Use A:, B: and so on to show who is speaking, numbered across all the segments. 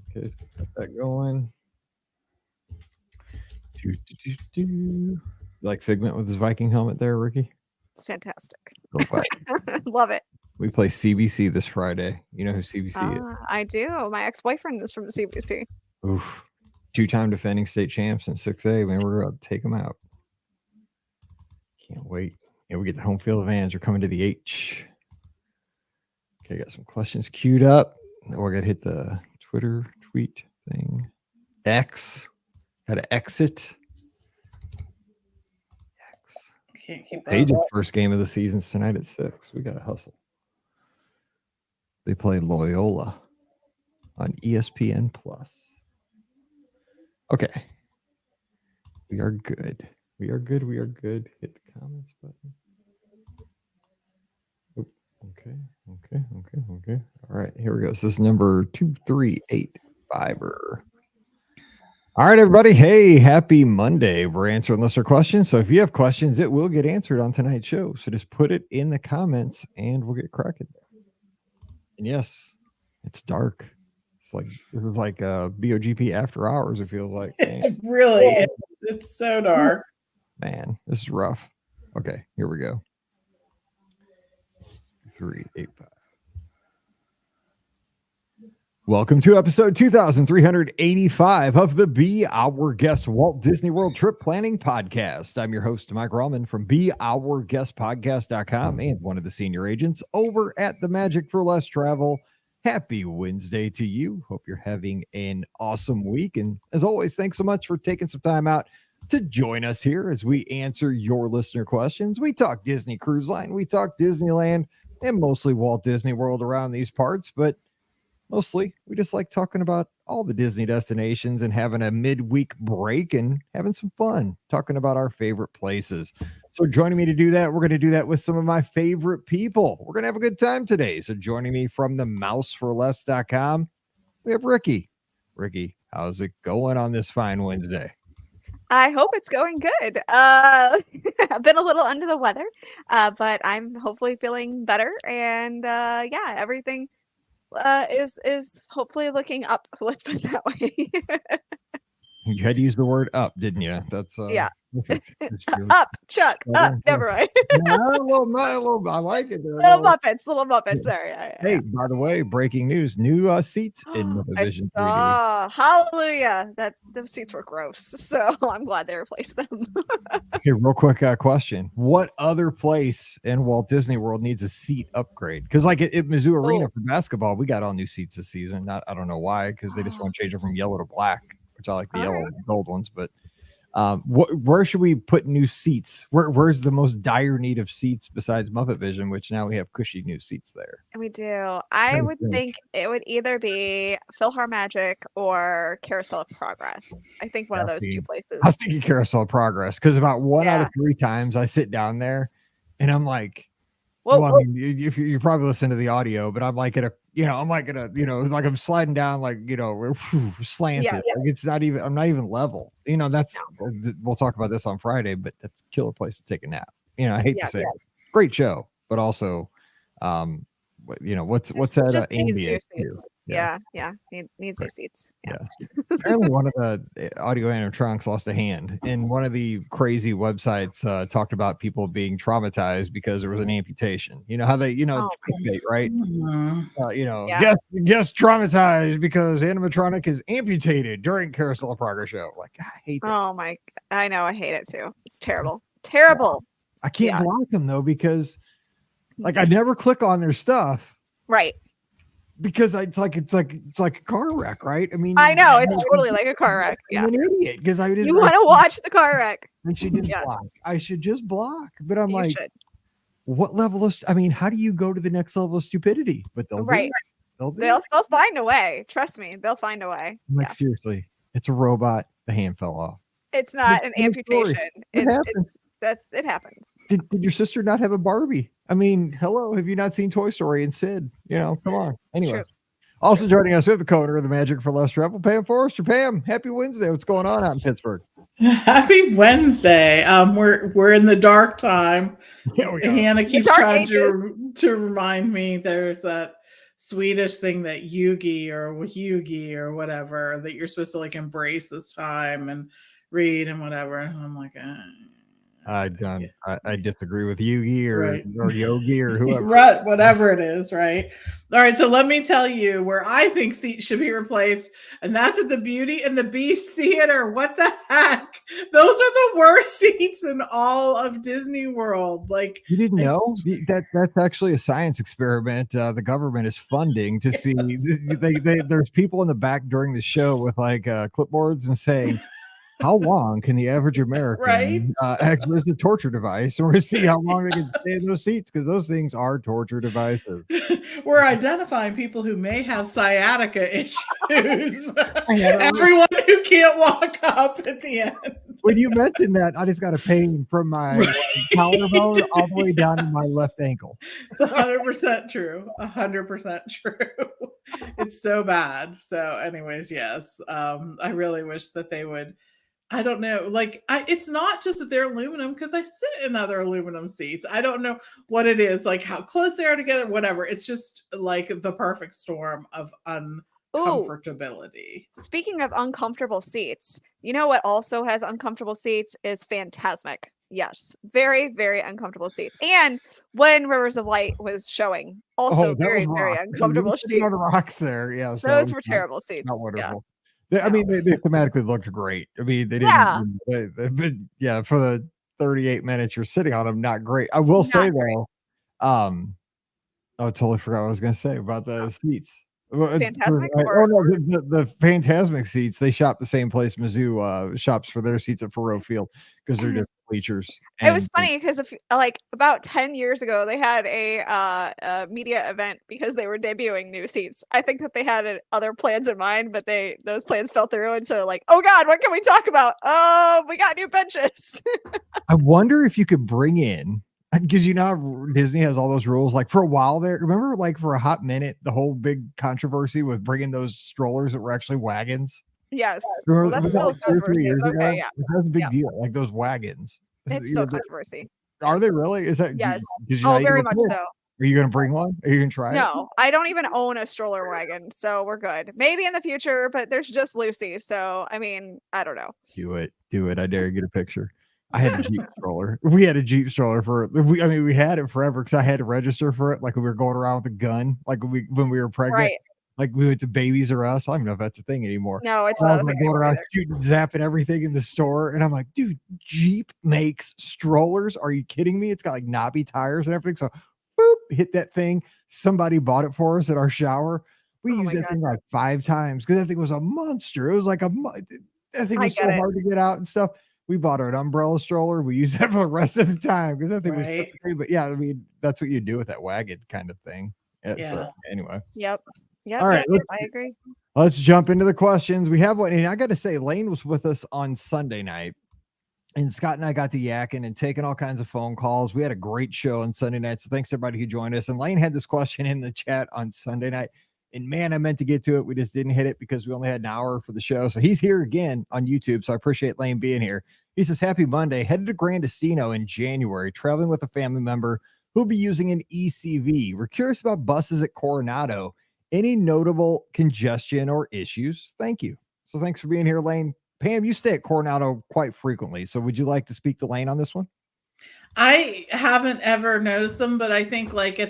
A: Okay, got that going. You like Figment with his Viking helmet there, Ricky?
B: It's fantastic.
A: Real quick.
B: Love it.
A: We play CBC this Friday. You know who CBC is?
B: I do. My ex-boyfriend is from CBC.
A: Oof. Two-time defending state champs in 6A. Man, we're going to take them out. Can't wait. Yeah, we get the home field advantage. We're coming to the H. Okay, got some questions queued up. We're going to hit the Twitter tweet thing. X. Got to exit. X.
C: Can't keep
A: Page's first game of the season's tonight at 6. We got to hustle. They play Loyola on ESPN Plus. Okay. We are good. We are good. We are good. Hit the comments button. Oh, okay. Okay. Okay. Okay. All right. Here we go. So this is number 2385. All right, everybody. Hey, happy Monday. We're answering listener questions. So if you have questions, it will get answered on tonight's show. So just put it in the comments and we'll get cracking. And yes, it's dark. It was like BOGP after hours. It feels like
C: it really is. It's so dark.
A: Man, this is rough. Okay, here we go. 385. Welcome to episode 2385 of the Be Our Guest Walt Disney World Trip Planning Podcast. I'm your host, Mike Rallman from BeOurGuestPodcast.com and one of the senior agents over at the Magic for Less Travel. Happy Wednesday to you. Hope you're having an awesome week. And as always, thanks so much for taking some time out to join us here as we answer your listener questions. We talk Disney Cruise Line, we talk Disneyland, and mostly Walt Disney World around these parts, but mostly we just like talking about all the Disney destinations and having a midweek break and having some fun talking about our favorite places. So joining me to do that, we're going to do that with some of my favorite people. We're going to have a good time today. So joining me from the mouseforless.com, we have Ricky. Ricky, how's it going on this fine Wednesday?
B: I hope it's going good. I've been a little under the weather, but I'm hopefully feeling better. And yeah, everything is hopefully looking up. Let's put it that way.
A: You had to use the word up, didn't you? That's
B: yeah. Up, Chuck, up. Never mind.
A: A little. I like it.
B: Little Muppets. There. Yeah.
A: Hey, by the way, breaking news: new seats in Vision 3D.
B: Hallelujah! Those seats were gross, so I'm glad they replaced them.
A: Okay, real quick question: what other place in Walt Disney World needs a seat upgrade? Because like at Mizzou Arena for basketball, we got all new seats this season. I don't know why, because they just want to change it from yellow to black, which I like the yellow and gold ones, but. Where should we put new seats? Where's the most dire need of seats besides Muppet Vision, which now we have cushy new seats there?
B: We do. I would think it would either be PhilharMagic or Carousel of Progress. I think one of those two places.
A: I was thinking Carousel of Progress because about one out of 3 times I sit down there and I'm like, I mean, if you probably listen to the audio, but I'm like like I'm sliding down, like, slanted.
B: Yes.
A: Like it's not even, I'm not even level. We'll talk about this on Friday, but that's a killer place to take a nap. I hate to say it. Great show, but also, what's that?
B: Ambient Yeah. Needs new seats.
A: Yeah. Apparently one of the audio animatronics lost a hand, and one of the crazy websites talked about people being traumatized because there was an amputation. You know how they, clickbait, right? Guess traumatized because animatronic is amputated during Carousel of Progress show. Like, I hate that.
B: Oh my, I know, I hate it too. It's terrible.
A: I can't block them though, because like I never click on their stuff.
B: Right.
A: Because it's like a car wreck, right? I mean,
B: I know it's totally like a car wreck. Yeah,
A: I'm an idiot because
B: you want to watch the car wreck.
A: I should just block. I should just block. But I'm what level of? I mean, how do you go to the next level of stupidity? But they'll do it. They'll
B: find a way. Trust me, they'll find a way.
A: Like seriously, it's a robot. The hand fell off.
B: It's not an amputation. It happens.
A: Did your sister not have a Barbie? I mean, hello, have you not seen Toy Story and Sid? Come on. Anyway, also joining us, we have the co-owner of the Magic for Less Travel, Pam Forrester. Pam, happy Wednesday. What's going on out in Pittsburgh?
C: Happy Wednesday. We're in the dark time. Hannah keeps trying to remind me there's that Swedish thing that Yugi or whatever, that you're supposed to like embrace this time and read and whatever. And I'm like,
A: I disagree with Yugi
C: right.
A: or Yogi or whoever.
C: Right, whatever it is, right? All right, so let me tell you where I think seats should be replaced, and that's at the Beauty and the Beast Theater. What the heck? Those are the worst seats in all of Disney World. Like,
A: you didn't know that's actually a science experiment the government is funding to see. There's people in the back during the show with like clipboards and saying, how long can the average American
C: right?
A: act as a torture device? And we're going to see how long they can stay in those seats, because those things are torture devices.
C: We're identifying people who may have sciatica issues. Everyone who can't walk up at the end.
A: When you mentioned that, I just got a pain from my collarbone all the way down to my left ankle.
C: It's 100% true. 100% true. It's so bad. So anyways, yes. I really wish that they would, I don't know, like it's not just that they're aluminum, because I sit in other aluminum seats. I don't know what it is, like how close they are together, whatever. It's just like the perfect storm of uncomfortability.
B: Speaking of uncomfortable seats, you know what also has uncomfortable seats is Fantasmic. Yes, very, very uncomfortable seats. And when Rivers of Light was showing, also very, very uncomfortable seats.
A: On the rocks there, yes.
B: Those were terrible seats.
A: Not wonderful.
B: Yeah.
A: I mean, they thematically looked great. I mean, they didn't. But yeah, for the 38 minutes you're sitting on them, not great. I will say though, I totally forgot what I was going to say about the seats.
B: Fantasmic?
A: The Fantasmic seats. They shop the same place Mizzou shops for their seats at Faroe Field, because they're just bleachers.
B: It was funny because like about 10 years ago, they had a media event because they were debuting new seats. I think that they had other plans in mind, but those plans fell through. And so like, oh God, what can we talk about? Oh, we got new benches.
A: I wonder if you could bring in, because you know Disney has all those rules. Like for a while there, remember, like for a hot minute, the whole big controversy with bringing those strollers that were actually wagons.
B: Yes,
A: well,
B: that's still
A: like 2 or 3 years ago.
B: yeah,
A: That's a big deal. Like those wagons.
B: it's still controversy.
A: Are they really? Is that
B: yes?
A: Very
B: much so.
A: Are you going to bring one? Are you going to try it?
B: No, I don't even own a stroller wagon, so we're good. Maybe in the future, but there's just Lucy. So I mean, I don't know.
A: Do it. I dare you get a picture. I had a Jeep stroller. We had a Jeep stroller we had it forever, because I had to register for it. Like we were going around with a gun, like when we were pregnant.
B: Right.
A: Like we went to Babies R Us. I don't even know if that's a thing anymore.
B: No, it's not.
A: Like going around shooting, zapping everything in the store. And I'm like, dude, Jeep makes strollers. Are you kidding me? It's got like knobby tires and everything. So boop, hit that thing. Somebody bought it for us at our shower. We used that thing like 5 times, because that thing was a monster. It was like that thing was so hard to get out and stuff. We bought her an umbrella stroller. We used that for the rest of the time, because that thing was such a, but yeah, I mean, that's what you do with that wagon kind of thing. Yeah. So anyway.
B: Yep.
A: All right.
B: I agree.
A: Let's jump into the questions. We have one, and I got to say, Lane was with us on Sunday night, and Scott and I got to yakking and taking all kinds of phone calls. We had a great show on Sunday night. So thanks to everybody who joined us. And Lane had this question in the chat on Sunday night. And man, I meant to get to it. We just didn't hit it because we only had an hour for the show. So he's here again on YouTube. So I appreciate Lane being here. He says, happy Monday. Headed to Grandestino in January, traveling with a family member who'll be using an ECV. We're curious about buses at Coronado. Any notable congestion or issues? Thank you. So thanks for being here, Lane. Pam, you stay at Coronado quite frequently. So would you like to speak to Lane on this one?
C: I haven't ever noticed them, but I think like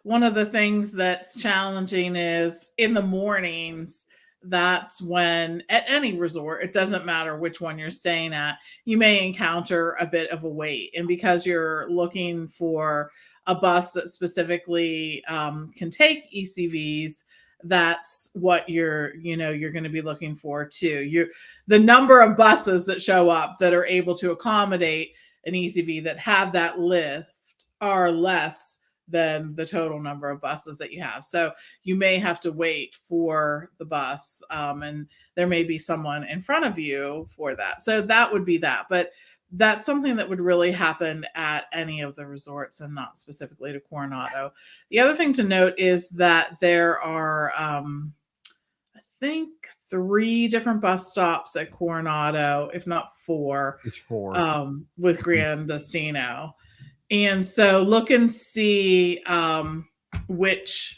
C: one of the things that's challenging is in the mornings. That's when at any resort, it doesn't matter which one you're staying at, you may encounter a bit of a wait. And because you're looking for a bus that specifically can take ECVs, that's what you're going to be looking for too. The number of buses that show up that are able to accommodate an ECV that have that lift are less than the total number of buses that you have. So you may have to wait for the bus, and there may be someone in front of you for that. So that would be that. But that's something that would really happen at any of the resorts and not specifically to Coronado. The other thing to note is that there are, I think, 3 different bus stops at Coronado, if not 4, with Grandestino. And so look and see which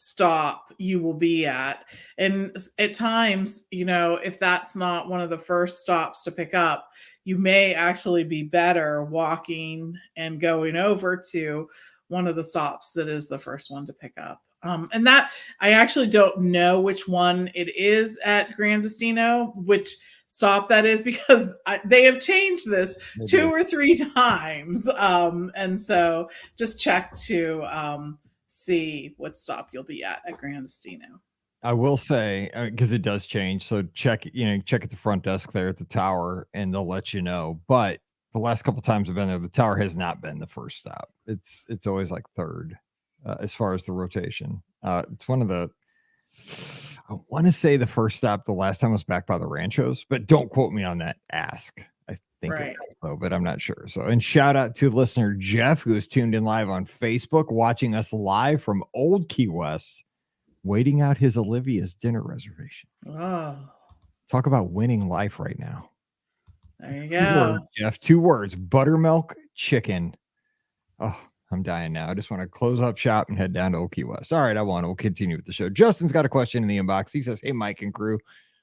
C: stop you will be at. And at times, if that's not one of the first stops to pick up, you may actually be better walking and going over to one of the stops that is the first one to pick up. And that I actually don't know which one it is at Grandestino, which stop that is, because they have changed this 2 or 3 times. And so just check to see what stop you'll be at Grandestino.
A: I will say, because it does change. So check at the front desk there at the tower and they'll let you know. But the last couple times I've been there, the tower has not been the first stop. It's always like third as far as the rotation. It's one of the, I want to say the first stop the last time was back by the Ranchos, but don't quote me on that. Ask. I think it was, though, but I'm not sure. So, and shout out to listener Jeff, who is tuned in live on Facebook, watching us live from Old Key West, waiting out his Olivia's dinner reservation.
C: Oh,
A: talk about winning life right now.
C: There you go,
A: Jeff. 2 words: buttermilk chicken. Oh, I'm dying now. I just want to close up shop and head down to Old Key West. All right, we'll continue with the show. Justin's got a question in the inbox. He says, "Hey, Mike and crew,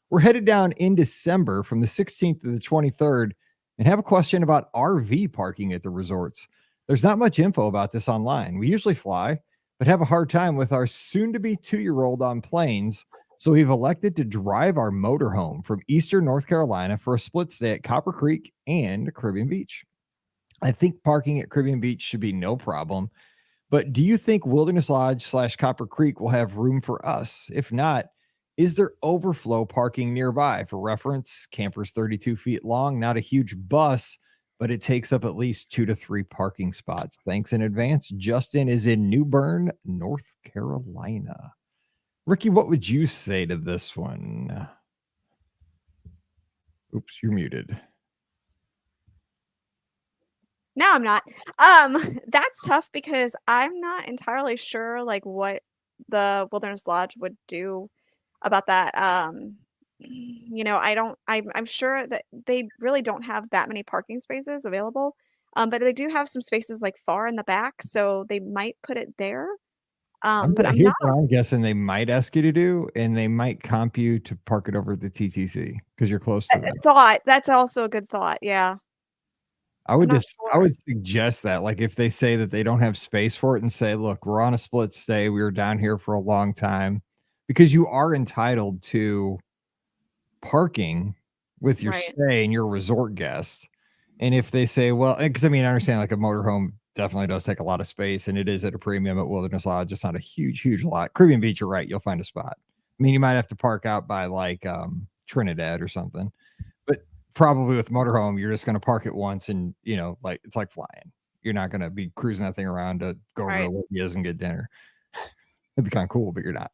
A: we're headed down in December from the 16th to the 23rd and have a question about RV parking at the resorts. There's not much info about this online. We usually fly, but have a hard time with our soon-to-be 2-year-old on planes. So we've elected to drive our motorhome from Eastern North Carolina for a split stay at Copper Creek and Caribbean Beach. I think parking at Caribbean Beach should be no problem, but do you think Wilderness Lodge / Copper Creek will have room for us? If not, is there overflow parking nearby? For reference, camper's 32 feet long, not a huge bus, but it takes up at least 2 to 3 parking spots. Thanks in advance. Justin is in New Bern, North Carolina." Ricky, what would you say to this one? Oops, you're muted.
B: No, I'm not. That's tough because I'm not entirely sure like what the Wilderness Lodge would do about that. I'm sure that they really don't have that many parking spaces available. But they do have some spaces like far in the back, so they might put it there. But I'm not.
A: I'm guessing they might ask you to do, and they might comp you to park it over at the TTC because you're close to that.
B: That's also a good thought. Yeah.
A: I would suggest that, like, if they say that they don't have space for it, and say, "Look, we're on a split stay. We were down here for a long time," because you are entitled to parking with your stay and your resort guest. And if they say, well, because I understand like a motorhome definitely does take a lot of space, and it is at a premium at Wilderness Lodge. It's not a huge lot. Caribbean Beach, you're right. You'll find a spot. You might have to park out by like Trinidad or something, but probably with motorhome, you're just going to park it once, and like it's like flying. You're not going to be cruising that thing around to go over to Olivia's and get dinner. It'd be kind of cool, but you're not.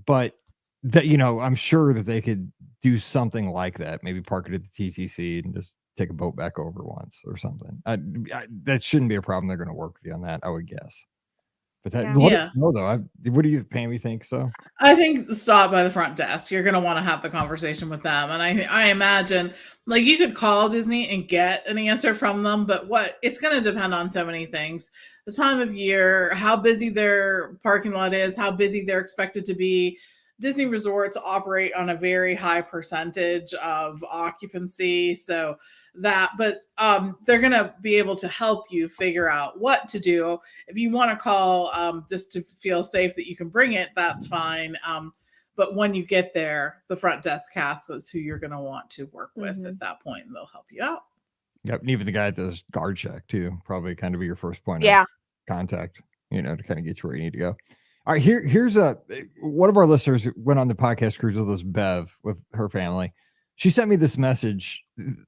A: But that I'm sure that they could do something like that. Maybe park it at the TCC and just take a boat back over once or something. That shouldn't be a problem. They're going to work with you on that, I would guess. But let us know, though. What do you, Pam, you think so?
C: I think stop by the front desk. You're going to want to have the conversation with them. And I imagine, like, you could call Disney and get an answer from them, but it's going to depend on so many things. The time of year, how busy their parking lot is, how busy they're expected to be. Disney resorts operate on a very high percentage of occupancy. So they're going to be able to help you figure out what to do. If you want to call just to feel safe that you can bring it, that's fine. But when you get there, the front desk cast is who you're going to want to work with at that point, and they'll help you out.
A: Yep. And even the guy that does guard check too, probably kind of be your first point of contact, to kind of get you where you need to go. All right, here's one of our listeners who went on the podcast cruise with us, Bev, with her family. She sent me this message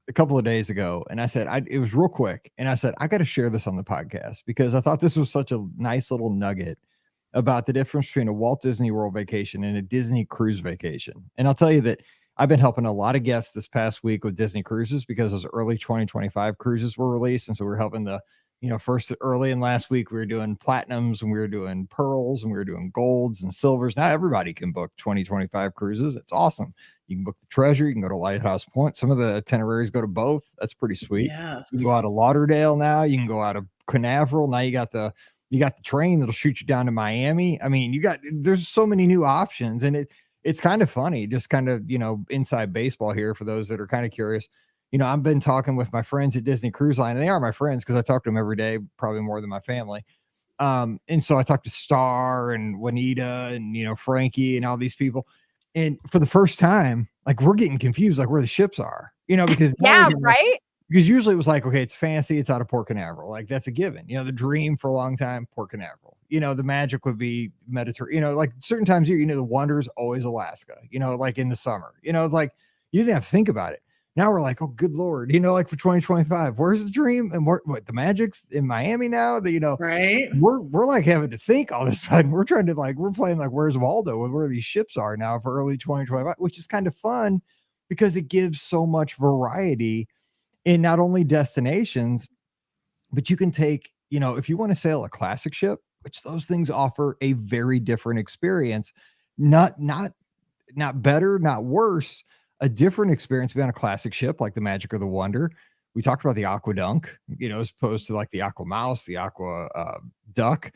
A: a couple of days ago, and I said, it was real quick. And I said, I got to share this on the podcast because I thought this was such a nice little nugget about the difference between a Walt Disney World vacation and a Disney cruise vacation. And I'll tell you that I've been helping a lot of guests this past week with Disney cruises because those early 2025 cruises were released. And so we're helping first early in last week, we were doing platinums and we were doing pearls and we were doing golds and silvers. Now everybody can book 2025 cruises. It's awesome. You can book the Treasure. You can go to Lighthouse Point. Some of the itineraries go to both. That's pretty sweet.
C: Yes.
A: You can go out of Lauderdale now. You can go out of Canaveral. Now you got the You got the train that'll shoot you down to Miami. I mean, there's so many new options, and it's kind of funny, just kind of, inside baseball here for those that are kind of curious. I've been talking with my friends at Disney Cruise Line, and they are my friends because I talk to them every day, probably more than my family. And so I talked to Star and Juanita and, Frankie and all these people. And for the first time, like, we're getting confused, like, where the ships are, because
B: Yeah, right.
A: because usually it was like, okay, it's fancy, it's out of Port Canaveral, like that's a given. The dream for a long time, Port Canaveral. The magic would be Mediterranean. Like certain times here, the wonder is always Alaska. Like in the summer. It's like you didn't have to think about it. Now we're like, oh, good Lord, like for 2025, where's the dream? And what the magic's in Miami now? That
C: right?
A: We're like having to think all of a sudden. We're trying to we're playing like Where's Waldo with where these ships are now for early 2025, which is kind of fun because it gives so much variety in not only destinations, but you can take, if you want to sail a classic ship, which those things offer a very different experience, not better, not worse, a different experience being on a classic ship like the Magic or the Wonder. We talked about the Aqua Dunk, as opposed to like the Aqua Mouse, the Aqua Duck,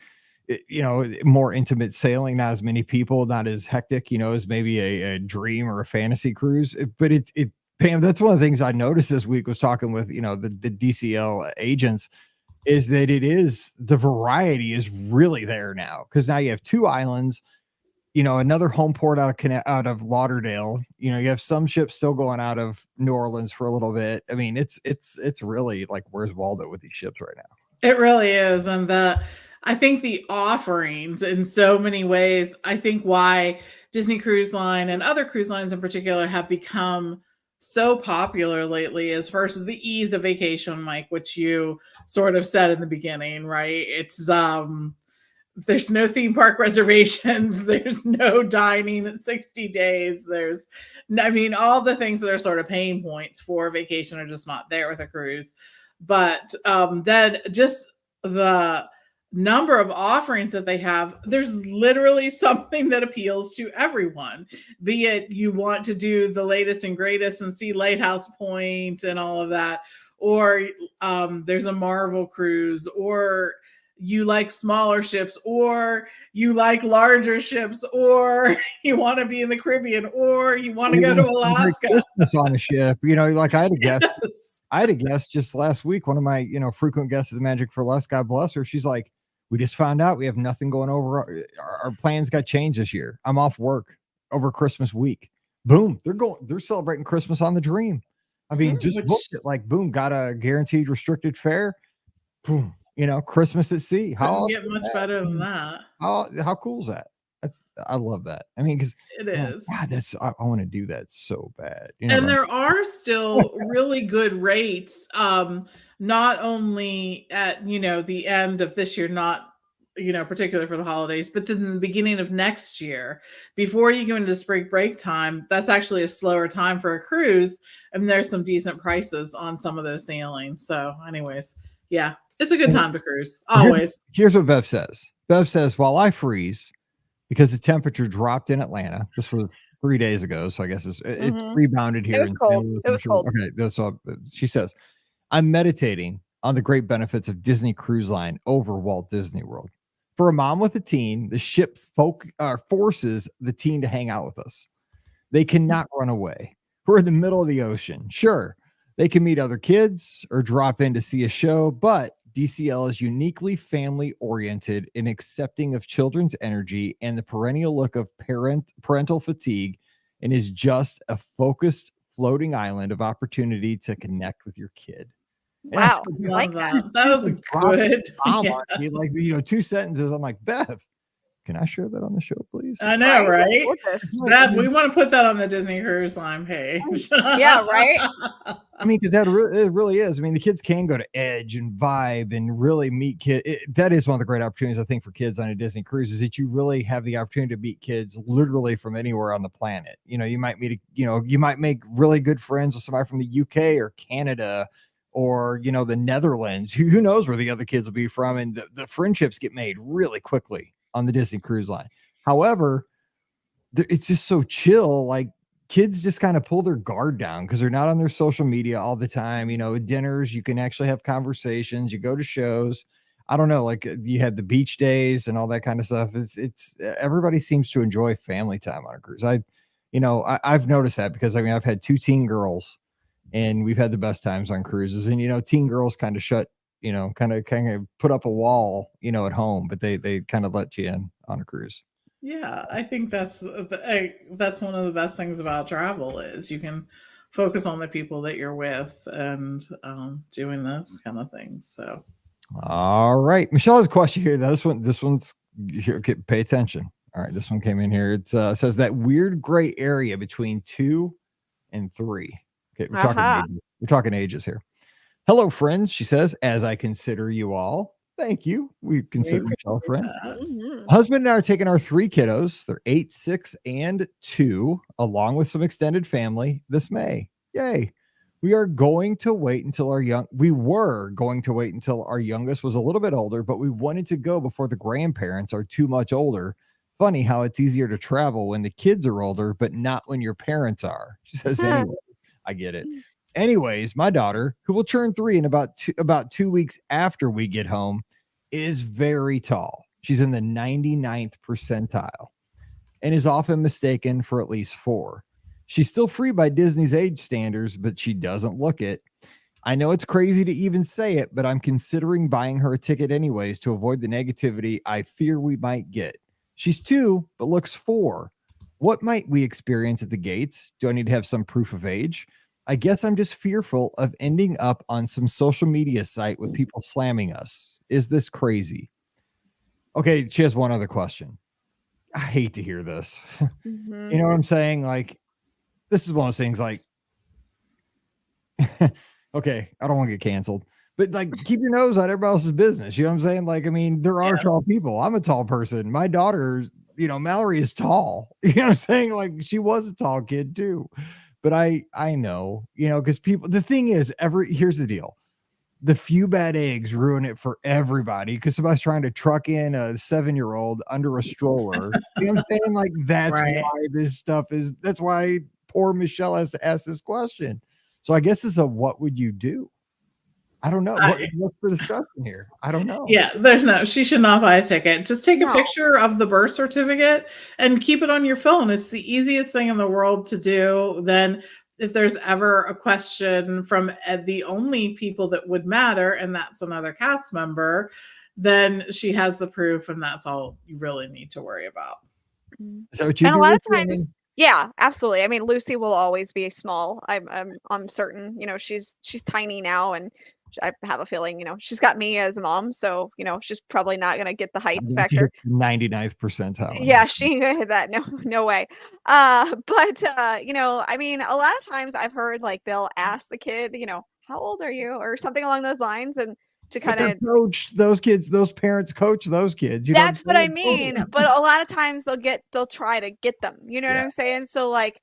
A: more intimate sailing, not as many people, not as hectic, as maybe a dream or a fantasy cruise, but it Pam, that's one of the things I noticed this week was talking with, the DCL agents, is that the variety is really there now. Cause now you have 2 islands, another home port out of Lauderdale, you have some ships still going out of New Orleans for a little bit. I mean, it's really like, where's Waldo with these ships right now?
C: It really is. And I think the offerings in so many ways, I think why Disney Cruise Line and other cruise lines in particular have become so popular lately is first the ease of vacation, Mike, which you sort of said in the beginning, right? It's there's no theme park reservations, there's no dining in 60 days, all the things that are sort of pain points for vacation are just not there with a cruise. But then just the number of offerings that they have, there's literally something that appeals to everyone, be it you want to do the latest and greatest and see Lighthouse Point and all of that, or there's a Marvel cruise, or you like smaller ships, or you like larger ships, or you want to be in the Caribbean, or you want to go to Alaska.
A: Christmas on a ship, like I had a guest.
C: Yes.
A: I had a guest just last week, one of my, frequent guests of the Magic for Less, God bless her. She's like, we just found out we have nothing going over. Our plans got changed this year. I'm off work over Christmas week. Boom. They're celebrating Christmas on the Dream. I mean, just booked it, like, boom, got a guaranteed restricted fare. Boom. Christmas at sea. How
C: get much better than that?
A: How cool is that? I love that. I mean, because
C: it is.
A: God, I want to do that so bad.
C: And there are still really good rates. Not only at the end of this year, not particularly for the holidays, but then the beginning of next year, before you go into spring break time, that's actually a slower time for a cruise, and there's some decent prices on some of those sailings. So, anyways, yeah, it's a good time to cruise. Always.
A: Here's what Bev says. Bev says, while I freeze because the temperature dropped in Atlanta, this was 3 days ago, so I guess it's rebounded here.
B: It was cold. It was cold.
A: Okay, so she says, I'm meditating on the great benefits of Disney Cruise Line over Walt Disney World. For a mom with a teen, the ship forces the teen to hang out with us. They cannot run away. We're in the middle of the ocean. Sure, they can meet other kids or drop in to see a show, but DCL is uniquely family-oriented in accepting of children's energy and the perennial look of parental fatigue, and is just a focused floating island of opportunity to connect with your kid.
B: Wow, I like that.
C: That was good.
A: Yeah. Like, 2 sentences. I'm like, Bev, can I share that on the show, please?
C: I know, right? Bev, we want to put that on the Disney Cruise Line page.
B: Yeah, right?
A: I mean, because it really is. I mean, the kids can go to Edge and Vibe and really meet kids. That is one of the great opportunities, I think, for kids on a Disney cruise, is that you really have the opportunity to meet kids literally from anywhere on the planet. You might you might make really good friends with somebody from the UK or Canada, or the Netherlands. Who knows where the other kids will be from, and the friendships get made really quickly on the Disney Cruise Line. However, it's just so chill. Like, kids just kind of pull their guard down because they're not on their social media all the time. Dinners, you can actually have conversations. You go to shows. I don't know, like you had the beach days and all that kind of stuff. It's everybody seems to enjoy family time on a cruise. I've noticed that because I mean I've had 2 teen girls and we've had the best times on cruises. And teen girls kind of shut, kind of put up a wall, at home, but they kind of let you in on a cruise.
C: Yeah, I think that's one of the best things about travel is you can focus on the people that you're with and doing those kind of things. So,
A: All right, Michelle has a question here. Now, this one's here. Okay, pay attention. All right, this one came in here. It says that weird gray area between 2 and 3. Okay, we're talking ages here. Hello, friends. She says, as I consider you all. Thank you. We consider Michelle a friend. Husband and I are taking our 3 kiddos. They're 8, 6, and 2, along with some extended family this May. Yay. We were going to wait until our youngest was a little bit older, but we wanted to go before the grandparents are too much older. Funny how it's easier to travel when the kids are older, but not when your parents are. She says, anyway, I get it. Anyways, my daughter, who will turn 3 in about 2 weeks after we get home, is very tall. She's in the 99th percentile and is often mistaken for at least 4. She's still free by Disney's age standards, but she doesn't look it. I know it's crazy to even say it, but I'm considering buying her a ticket anyways to avoid the negativity I fear we might get. She's 2, but looks 4. What might we experience at the gates? Do I need to have some proof of age? I guess I'm just fearful of ending up on some social media site with people slamming us. Is this crazy? Okay, she has one other question. I hate to hear this.
B: Mm-hmm.
A: You know what I'm saying? Like, this is one of those things like, okay, I don't want to get canceled, but like, keep your nose out everybody else's business. You know what I'm saying? Like, I mean, there are tall people. I'm a tall person. My daughter, Mallory is tall. You know what I'm saying? Like, she was a tall kid too. But I know, because people, the thing is, here's the deal. The few bad eggs ruin it for everybody because somebody's trying to truck in a 7-year-old under a stroller. You know what I'm saying? Like, that's
C: Right.
A: why this stuff that's why poor Michelle has to ask this question. So I guess it's what would you do? I don't know. What's the discussion here? I don't know.
C: Yeah, she should not buy a ticket. Just take a picture of the birth certificate and keep it on your phone. It's the easiest thing in the world to do. Then if there's ever a question from the only people that would matter, and that's another cast member, then she has the proof, and that's all you really need to worry about.
A: Is that what you do?
B: And a lot of times, yeah, absolutely. I mean, Lucy will always be small. I'm certain. She's tiny now, and I have a feeling, she's got me as a mom, so she's probably not going to get the height factor.
A: 99th percentile.
B: Yeah, she hit that. No way. But I mean, a lot of times I've heard like they'll ask the kid, how old are you, or something along those lines, and to kind of
A: coach those kids. Those parents coach those kids.
B: That's what I mean. But a lot of times they'll try to get them. You know what I'm saying? So like,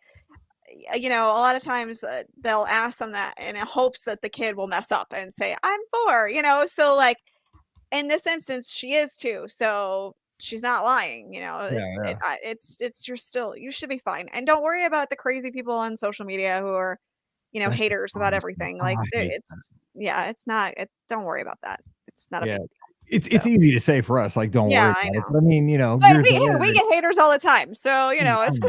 B: a lot of times they'll ask them that in hopes that the kid will mess up and say, I'm 4, so like in this instance, she is 2. So she's not lying, you should be fine. And don't worry about the crazy people on social media who are, haters about everything. Like don't worry about that. It's not a big deal.
A: It's easy to say for us, like, don't worry about it. But I mean,
B: but we get haters all the time. So, it's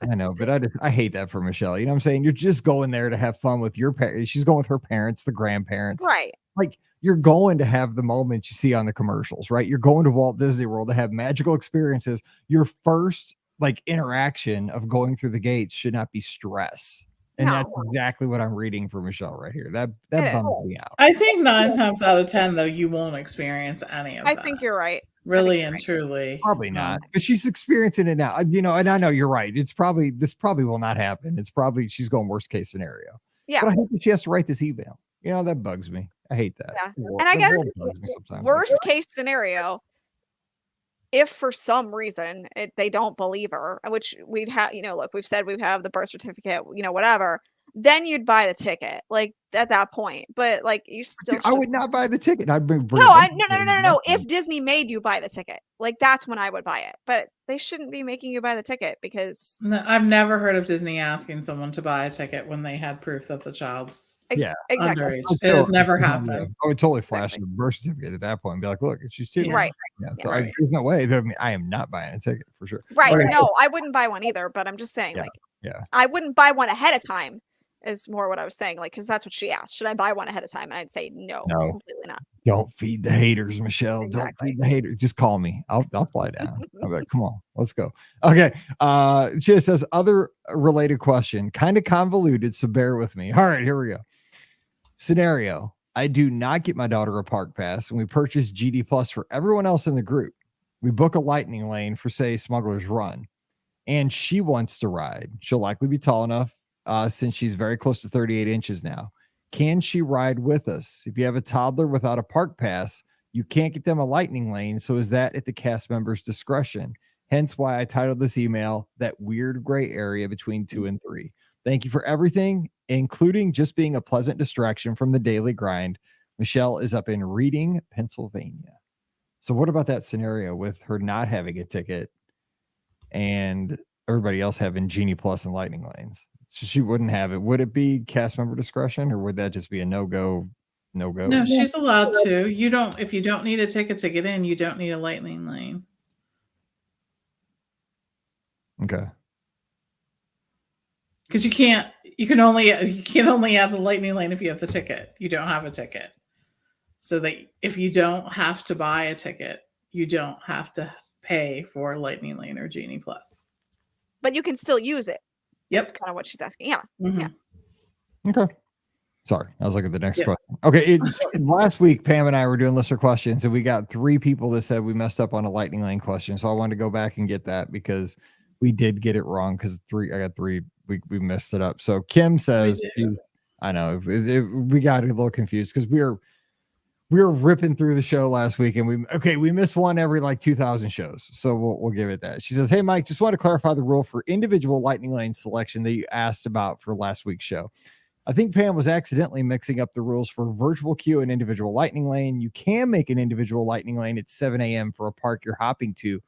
A: I know, but I hate that for Michelle. You know what I'm saying? You're just going there to have fun with your parents. She's going with her parents, the grandparents.
B: Right.
A: Like, you're going to have the moments you see on the commercials, right? You're going to Walt Disney World to have magical experiences. Your first like interaction of going through the gates should not be stress. And that's exactly what I'm reading for Michelle right here. That bums me out.
C: I think 9 times out of 10, though, you won't experience any of that.
B: I think you're right.
C: Really and truly.
A: Probably not. Because she's experiencing it now. And I know you're right. This probably will not happen. It's probably she's going worst case scenario.
B: Yeah.
A: But I hate that she has to write this email. That bugs me. I hate that.
B: Yeah. And I guess worst case scenario, if for some reason they don't believe her, which we'd have, look, we've said we have the birth certificate, whatever, then you'd buy the ticket, like at that point. But like you still
A: I
B: should.
A: would not buy the ticket. I'd bring
B: No,
A: it
B: no.
A: back.
B: If Disney made you buy the ticket, like that's when I would buy it. But they shouldn't be making you buy the ticket because
C: No, I've never heard of Disney asking someone to buy a ticket when they had proof that the child's
A: Yeah.
B: exactly.
C: underage. It has never happened.
A: I would totally flash
B: Exactly.
A: the birth certificate at that point and be like, look, she's 2.
C: Yeah.
B: Right.
A: Yeah.
B: Yeah.
A: So
C: Right.
A: there's no way. I mean, I am not buying a ticket for sure.
B: Right.
A: Okay.
B: No, I wouldn't buy one either, but I'm just saying,
A: Yeah,
B: like,
A: yeah.
B: I wouldn't buy one ahead of time is more what I was saying, like, because that's what she asked. Should I buy one ahead of time? And I'd say no,
A: No.
B: completely not.
A: Don't feed the haters, Michelle.
B: Exactly.
A: Don't feed the haters. Just call me. I'll fly down. I'll be like, come on, let's go. Okay. She just says other related question, kind of convoluted, so bear with me. All right, here we go. Scenario. I do not get my daughter a park pass, and we purchase GD Plus for everyone else in the group. We book a lightning lane for, say, Smuggler's Run, and she wants to ride. She'll likely be tall enough since she's very close to 38 inches now. Can she ride with us? If you have a toddler without a park pass, you can't get them a lightning lane. So is that at the cast member's discretion? Hence why I titled this email That Weird Gray Area Between 2 and 3. Thank you for everything, including just being a pleasant distraction from the daily grind. Michelle is up in Reading, Pennsylvania. So what about that scenario with her not having a ticket and everybody else having Genie Plus and lightning lanes? She wouldn't have it. Would it be cast member discretion, or would that just be a no-go?
C: No, she's allowed to. You don't, if you don't need a ticket to get in, you don't need a lightning lane.
A: Okay.
C: Because you can't only have the lightning lane if you have the ticket. You don't have a ticket. So that if you don't have to buy a ticket, you don't have to pay for lightning lane or Genie Plus.
B: But you can still use it.
C: Yep.
B: That's kind of what she's asking. Yeah.
C: Mm-hmm.
B: Yeah.
A: Okay. Sorry, I was looking at the next question. Okay, last week Pam and I were doing listener questions, and we got 3 people that said we messed up on a lightning lane question. So I wanted to go back and get that because we did get it wrong. Because I got 3. We messed it up. So Kim says, I know we got a little confused because we were ripping through the show last week, and we missed one every like 2,000 shows. So we'll give it that. She says, hey Mike, just want to clarify the rule for individual lightning lane selection that you asked about for last week's show. I think Pam was accidentally mixing up the rules for virtual queue and individual lightning lane. You can make an individual lightning lane at 7 a.m. for a park you're hopping to,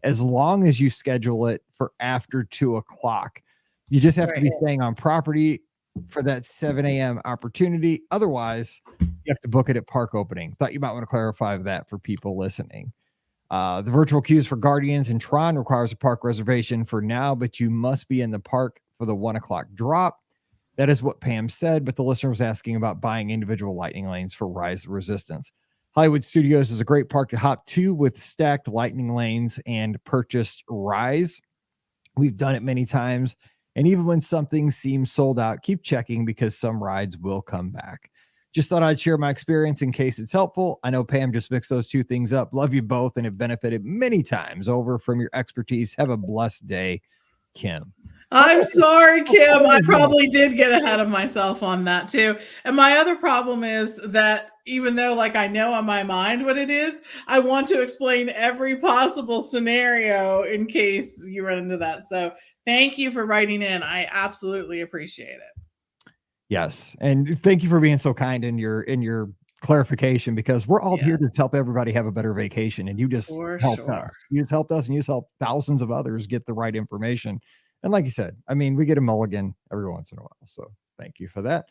A: as long as you schedule it for after 2 o'clock. You just have to be staying on property for that 7 a.m. opportunity. Otherwise, you have to book it at park opening. Thought you might want to clarify that for people listening. The virtual queues for Guardians and Tron requires a park reservation for now, but you must be in the park for the 1 o'clock drop. That is what Pam said, but the listener was asking about buying individual lightning lanes for Rise of Resistance. Hollywood Studios is a great park to hop to with stacked lightning lanes and purchased Rise. We've done it many times. And even when something seems sold out, keep checking because some rides will come back. Just thought I'd share my experience in case it's helpful. I know Pam just mixed those 2 things up. Love you both and have benefited many times over from your expertise. Have a blessed day, Kim.
C: I'm sorry, Kim. I probably did get ahead of myself on that too. And my other problem is that even though like I know in my mind what it is, I want to explain every possible scenario in case you run into that. So thank you for writing in. I absolutely appreciate it.
A: Yes. And thank you for being so kind in your clarification, because we're all here to help everybody have a better vacation. And you just helped us. You just helped us, and you just helped thousands of others get the right information. And like you said, I mean, we get a mulligan every once in a while. So thank you for that.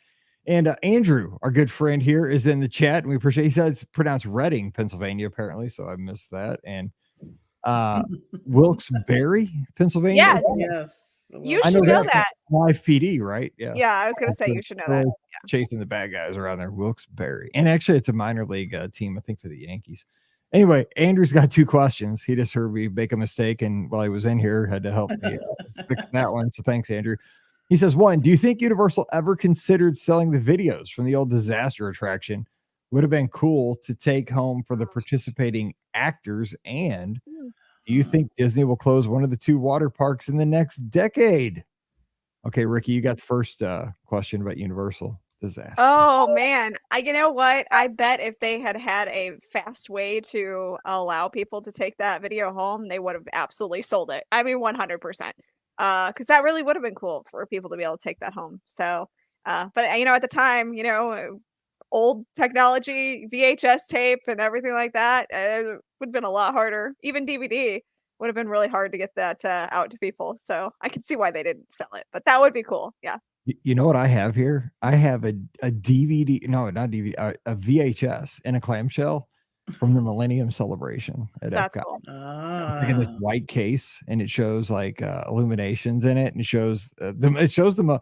A: And Andrew, our good friend here, is in the chat, and we appreciate. He said it's pronounced Reading, Pennsylvania, apparently. So I missed that. And Wilkes-Barre, Pennsylvania.
B: Yes. You should know that.
A: Live PD, right? Yeah.
B: Yeah, I was going to say you should know that. Yeah.
A: Chasing the bad guys around there, Wilkes-Barre. And actually, it's a minor league team, I think, for the Yankees. Anyway, Andrew's got 2 questions. He just heard me make a mistake, and while he was in here, had to help me fix that one. So thanks, Andrew. He says, 1, do you think Universal ever considered selling the videos from the old disaster attraction? Would have been cool to take home for the participating actors. And do you think Disney will close one of the 2 water parks in the next decade? Okay, Ricky, you got the first question about Universal disaster.
B: Oh man, you know what? I bet if they had a fast way to allow people to take that video home, they would have absolutely sold it. I mean, 100%. Because that really would have been cool for people to be able to take that home. So But at the time, old technology, VHS tape and everything like that, it would have been a lot harder. Even DVD would have been really hard to get that out to people. So I can see why they didn't sell it, but that would be cool. Yeah.
A: You know what I have here? I have a DVD, no, not DVD, a VHS in a clamshell from the Millennium Celebration at
B: That's
A: Epcot.
B: cool.
A: It's like in this white case, and it shows like illuminations in it, and it shows the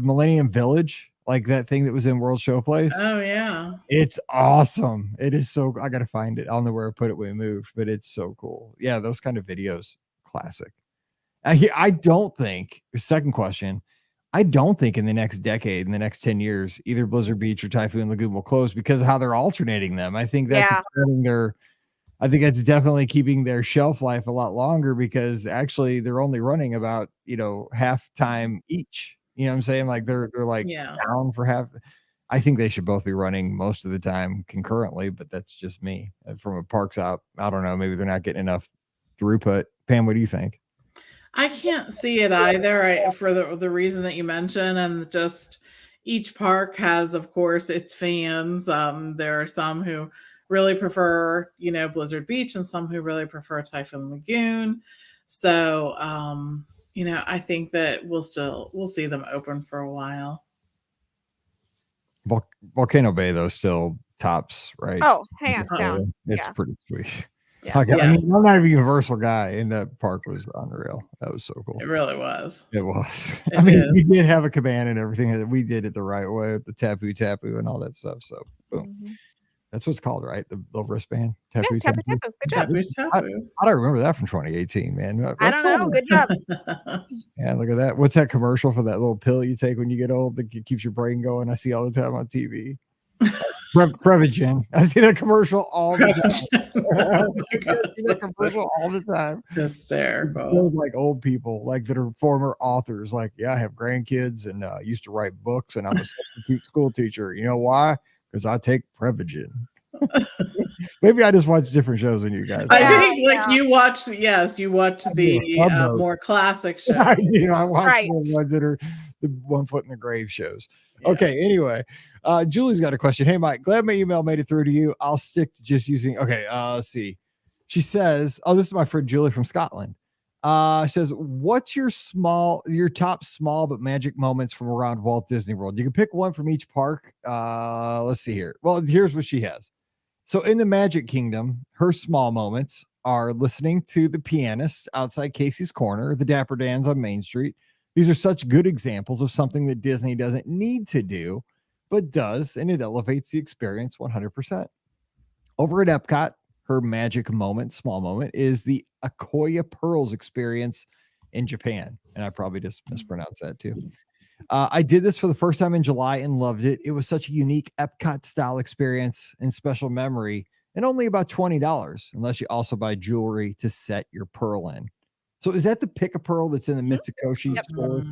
A: Millennium Village, like that thing that was in World Showplace.
C: Oh yeah,
A: it's awesome. It is so. I gotta find it. I don't know where I put it when we moved, but it's so cool. Yeah, those kind of videos, classic. I don't think. Second question. I don't think in the next decade, in the next 10 years, either Blizzard Beach or Typhoon Lagoon will close because of how they're alternating them. I think that's I think that's definitely keeping their shelf life a lot longer because actually they're only running about, half time each. You know what I'm saying? Like they're like down for half. I think they should both be running most of the time concurrently, but that's just me. From a parks out, I don't know. Maybe they're not getting enough throughput. Pam, what do you think?
C: I can't see it either. For the reason that you mentioned, and just each park has, of course, its fans. There are some who really prefer, Blizzard Beach, and some who really prefer Typhoon Lagoon. So, I think that we'll see them open for a while.
A: Volcano Bay, though, still tops, right?
B: Oh, hands down.
A: It's pretty sweet.
B: Yeah.
A: I mean, I'm not a Universal guy, and that park was unreal. That was so cool.
C: It really was.
A: It was. I mean, we did have a cabana and everything. We did it the right way with the tapu and all that stuff. So, boom. Mm-hmm. That's what it's called, right? The little wristband.
B: Tapu. Good job.
A: I don't remember that from 2018, man.
B: I don't know. Good job.
A: Yeah, look at that. What's that commercial for that little pill you take when you get old that keeps your brain going? I see all the time on TV. Prevagen. I see that commercial all the time.
C: Hysterical.
A: Like old people, like that are former authors. Like, I have grandkids and used to write books, and I'm a substitute school teacher. You know why? Because I take Prevagen. Maybe I just watch different shows than you guys.
C: I think you watch the more classic shows.
A: I watch the ones that are the 1 foot in the grave shows. Yeah. Okay, anyway, Julie's got a question. Hey, Mike, glad my email made it through to you. I'll stick to just using. Okay, let's see. She says, this is my friend Julie from Scotland. She says, what's your top small but magic moments from around Walt Disney World? You can pick one from each park. Let's see here. Well, here's what she has. So in the Magic Kingdom, her small moments are listening to the pianist outside Casey's Corner, the Dapper Dans on Main Street. These are such good examples of something that Disney doesn't need to do, but does, and it elevates the experience 100%. Over at Epcot, her magic moment, small moment, is the Akoya Pearls experience in Japan. And I probably just mispronounced that too. I did this for the first time in July and loved it. It was such a unique Epcot style experience and special memory, and only about $20, unless you also buy jewelry to set your pearl in. So is that the Pick a Pearl that's in the Mitsukoshi store?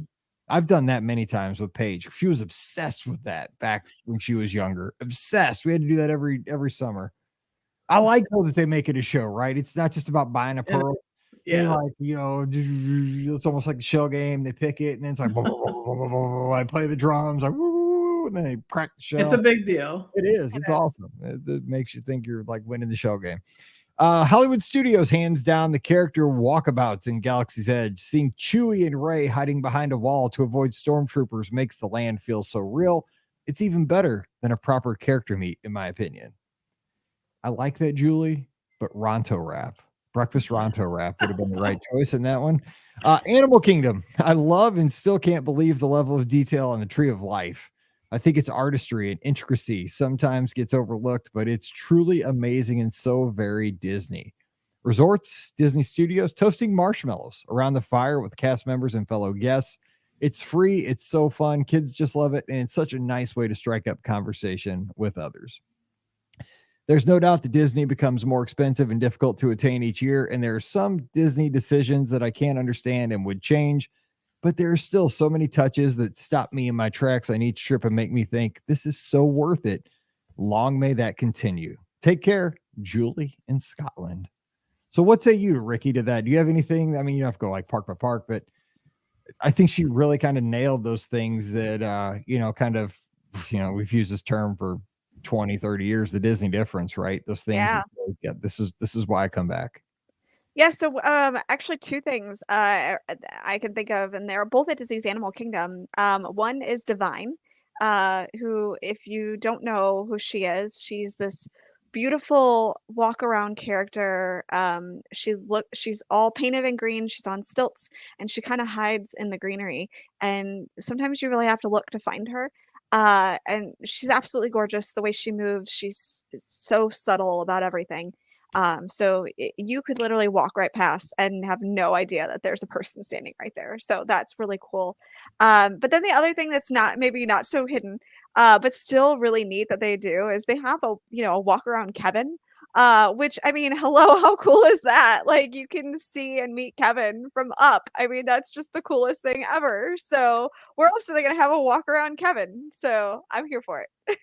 A: I've done that many times with Paige. She was obsessed with that back when she was younger. Obsessed. We had to do that every summer. I like though that they make it a show, right? It's not just about buying a pearl. Yeah, like it's almost like a shell game. They pick it, and then it's like I play the drums, like woo, and then they crack the shell.
C: It's a big deal.
A: It is. It's awesome. It makes you think you're like winning the shell game. Hollywood Studios hands down the character walkabouts in Galaxy's Edge. Seeing Chewie and Rey hiding behind a wall to avoid stormtroopers makes the land feel so real. It's even better than a proper character meet, in my opinion. I like that, Julie, but Ronto wrap. Breakfast Ronto wrap would have been the right choice in that one. Animal Kingdom. I love and still can't believe the level of detail on the Tree of Life. I think its artistry and intricacy sometimes gets overlooked, but it's truly amazing and so very Disney. Resorts, Disney Studios, toasting marshmallows around the fire with cast members and fellow guests. It's free. It's so fun. Kids just love it. And it's such a nice way to strike up conversation with others. There's no doubt that Disney becomes more expensive and difficult to attain each year, and there are some Disney decisions that I can't understand and would change, but there are still so many touches that stop me in my tracks on each trip and make me think, this is so worth it. Long may that continue. Take care, Julie in Scotland. So what say you, Ricky, to that? Do you have anything? I mean, you don't have to go like park by park, but I think she really kind of nailed those things that, kind of, we've used this term for 20, 30 years, the Disney difference, right? Those things.
B: Yeah.
A: This is why I come back.
B: Yeah, so actually two things I can think of, and they're both at Disney's Animal Kingdom. One is Divine, who, if you don't know who she is, she's this beautiful walk around character. She's all painted in green, she's on stilts, and she kind of hides in the greenery. And sometimes you really have to look to find her. And she's absolutely gorgeous. The way she moves, she's so subtle about everything. So you could literally walk right past and have no idea that there's a person standing right there. So that's really cool. But then the other thing that's maybe not so hidden, but still really neat that they do is they have a walk around Kevin. Which, I mean, hello, how cool is that? Like, you can see and meet Kevin from up. I mean, that's just the coolest thing ever. So where else are they going to have a walk around Kevin? So I'm here for it.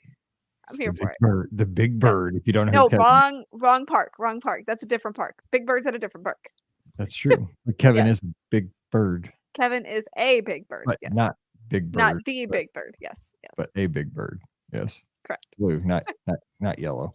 B: I'm here for it.
A: The Big Bird. If you don't know,
B: No,
A: who
B: wrong park. That's a different park. Big Bird's at a different park.
A: That's true. But Kevin
B: Yes.
A: is Big Bird,
B: Kevin is a big bird.
A: but
B: Yes.
A: not Big Bird.
B: Not the big bird. Yes. Yes.
A: but a big bird. Yes,
B: Correct.
A: blue, not yellow.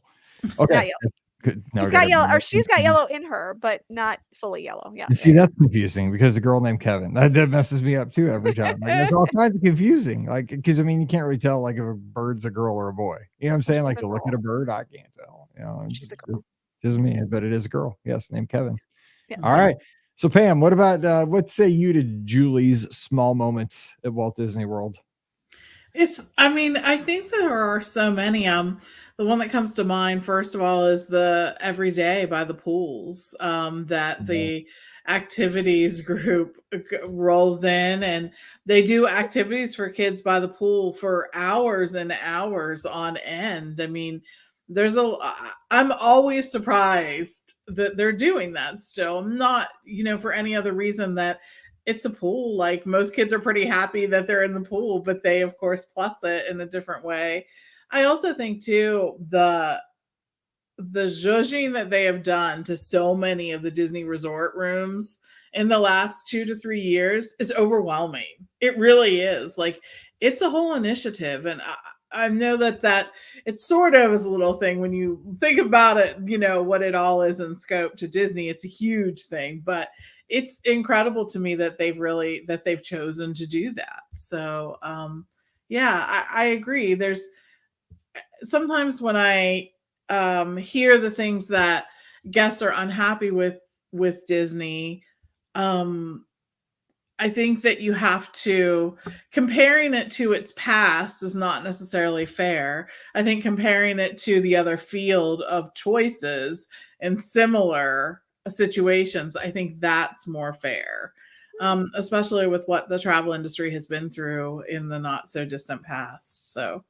A: Okay,
B: Not yellow.
A: that's good. Now
B: He's
A: we
B: got
A: gotta
B: yellow,
A: move
B: or she's got
A: on.
B: yellow in her, but not fully yellow. Yeah.
A: You see, that's confusing because a girl named Kevin that messes me up too every time. Like, there's all kinds of confusing. Like, because I mean, you can't really tell like if a bird's a girl or a boy. You know what I'm saying?
B: She's
A: Like
B: a
A: to look at
B: girl.
A: a bird, I can't tell.
B: She's a girl.
A: It doesn't mean, but it is a girl. Yes, named Kevin.
B: Yes.
A: All right. So Pam, what about what say you to Julie's small moments at Walt Disney World?
C: I think there are so many. The one that comes to mind, first of all, is the every day by the pools, that the activities group rolls in, and they do activities for kids by the pool for hours and hours on end. I mean, I'm always surprised that they're doing that still. Not, for any other reason that it's a pool. Like, most kids are pretty happy that they're in the pool, but they of course plus it in a different way. I also think too, the zhuzhing that they have done to so many of the Disney resort rooms in the last 2 to 3 years is overwhelming. It really is. Like, it's a whole initiative. And I know that it sort of is a little thing when you think about it, what it all is in scope to Disney. It's a huge thing, but it's incredible to me that they've chosen to do that. So, I agree. There's sometimes when I hear the things that guests are unhappy with Disney, I think that you have to, comparing it to its past is not necessarily fair. I think comparing it to the other field of choices in similar situations, I think that's more fair, especially with what the travel industry has been through in the not so distant past. So.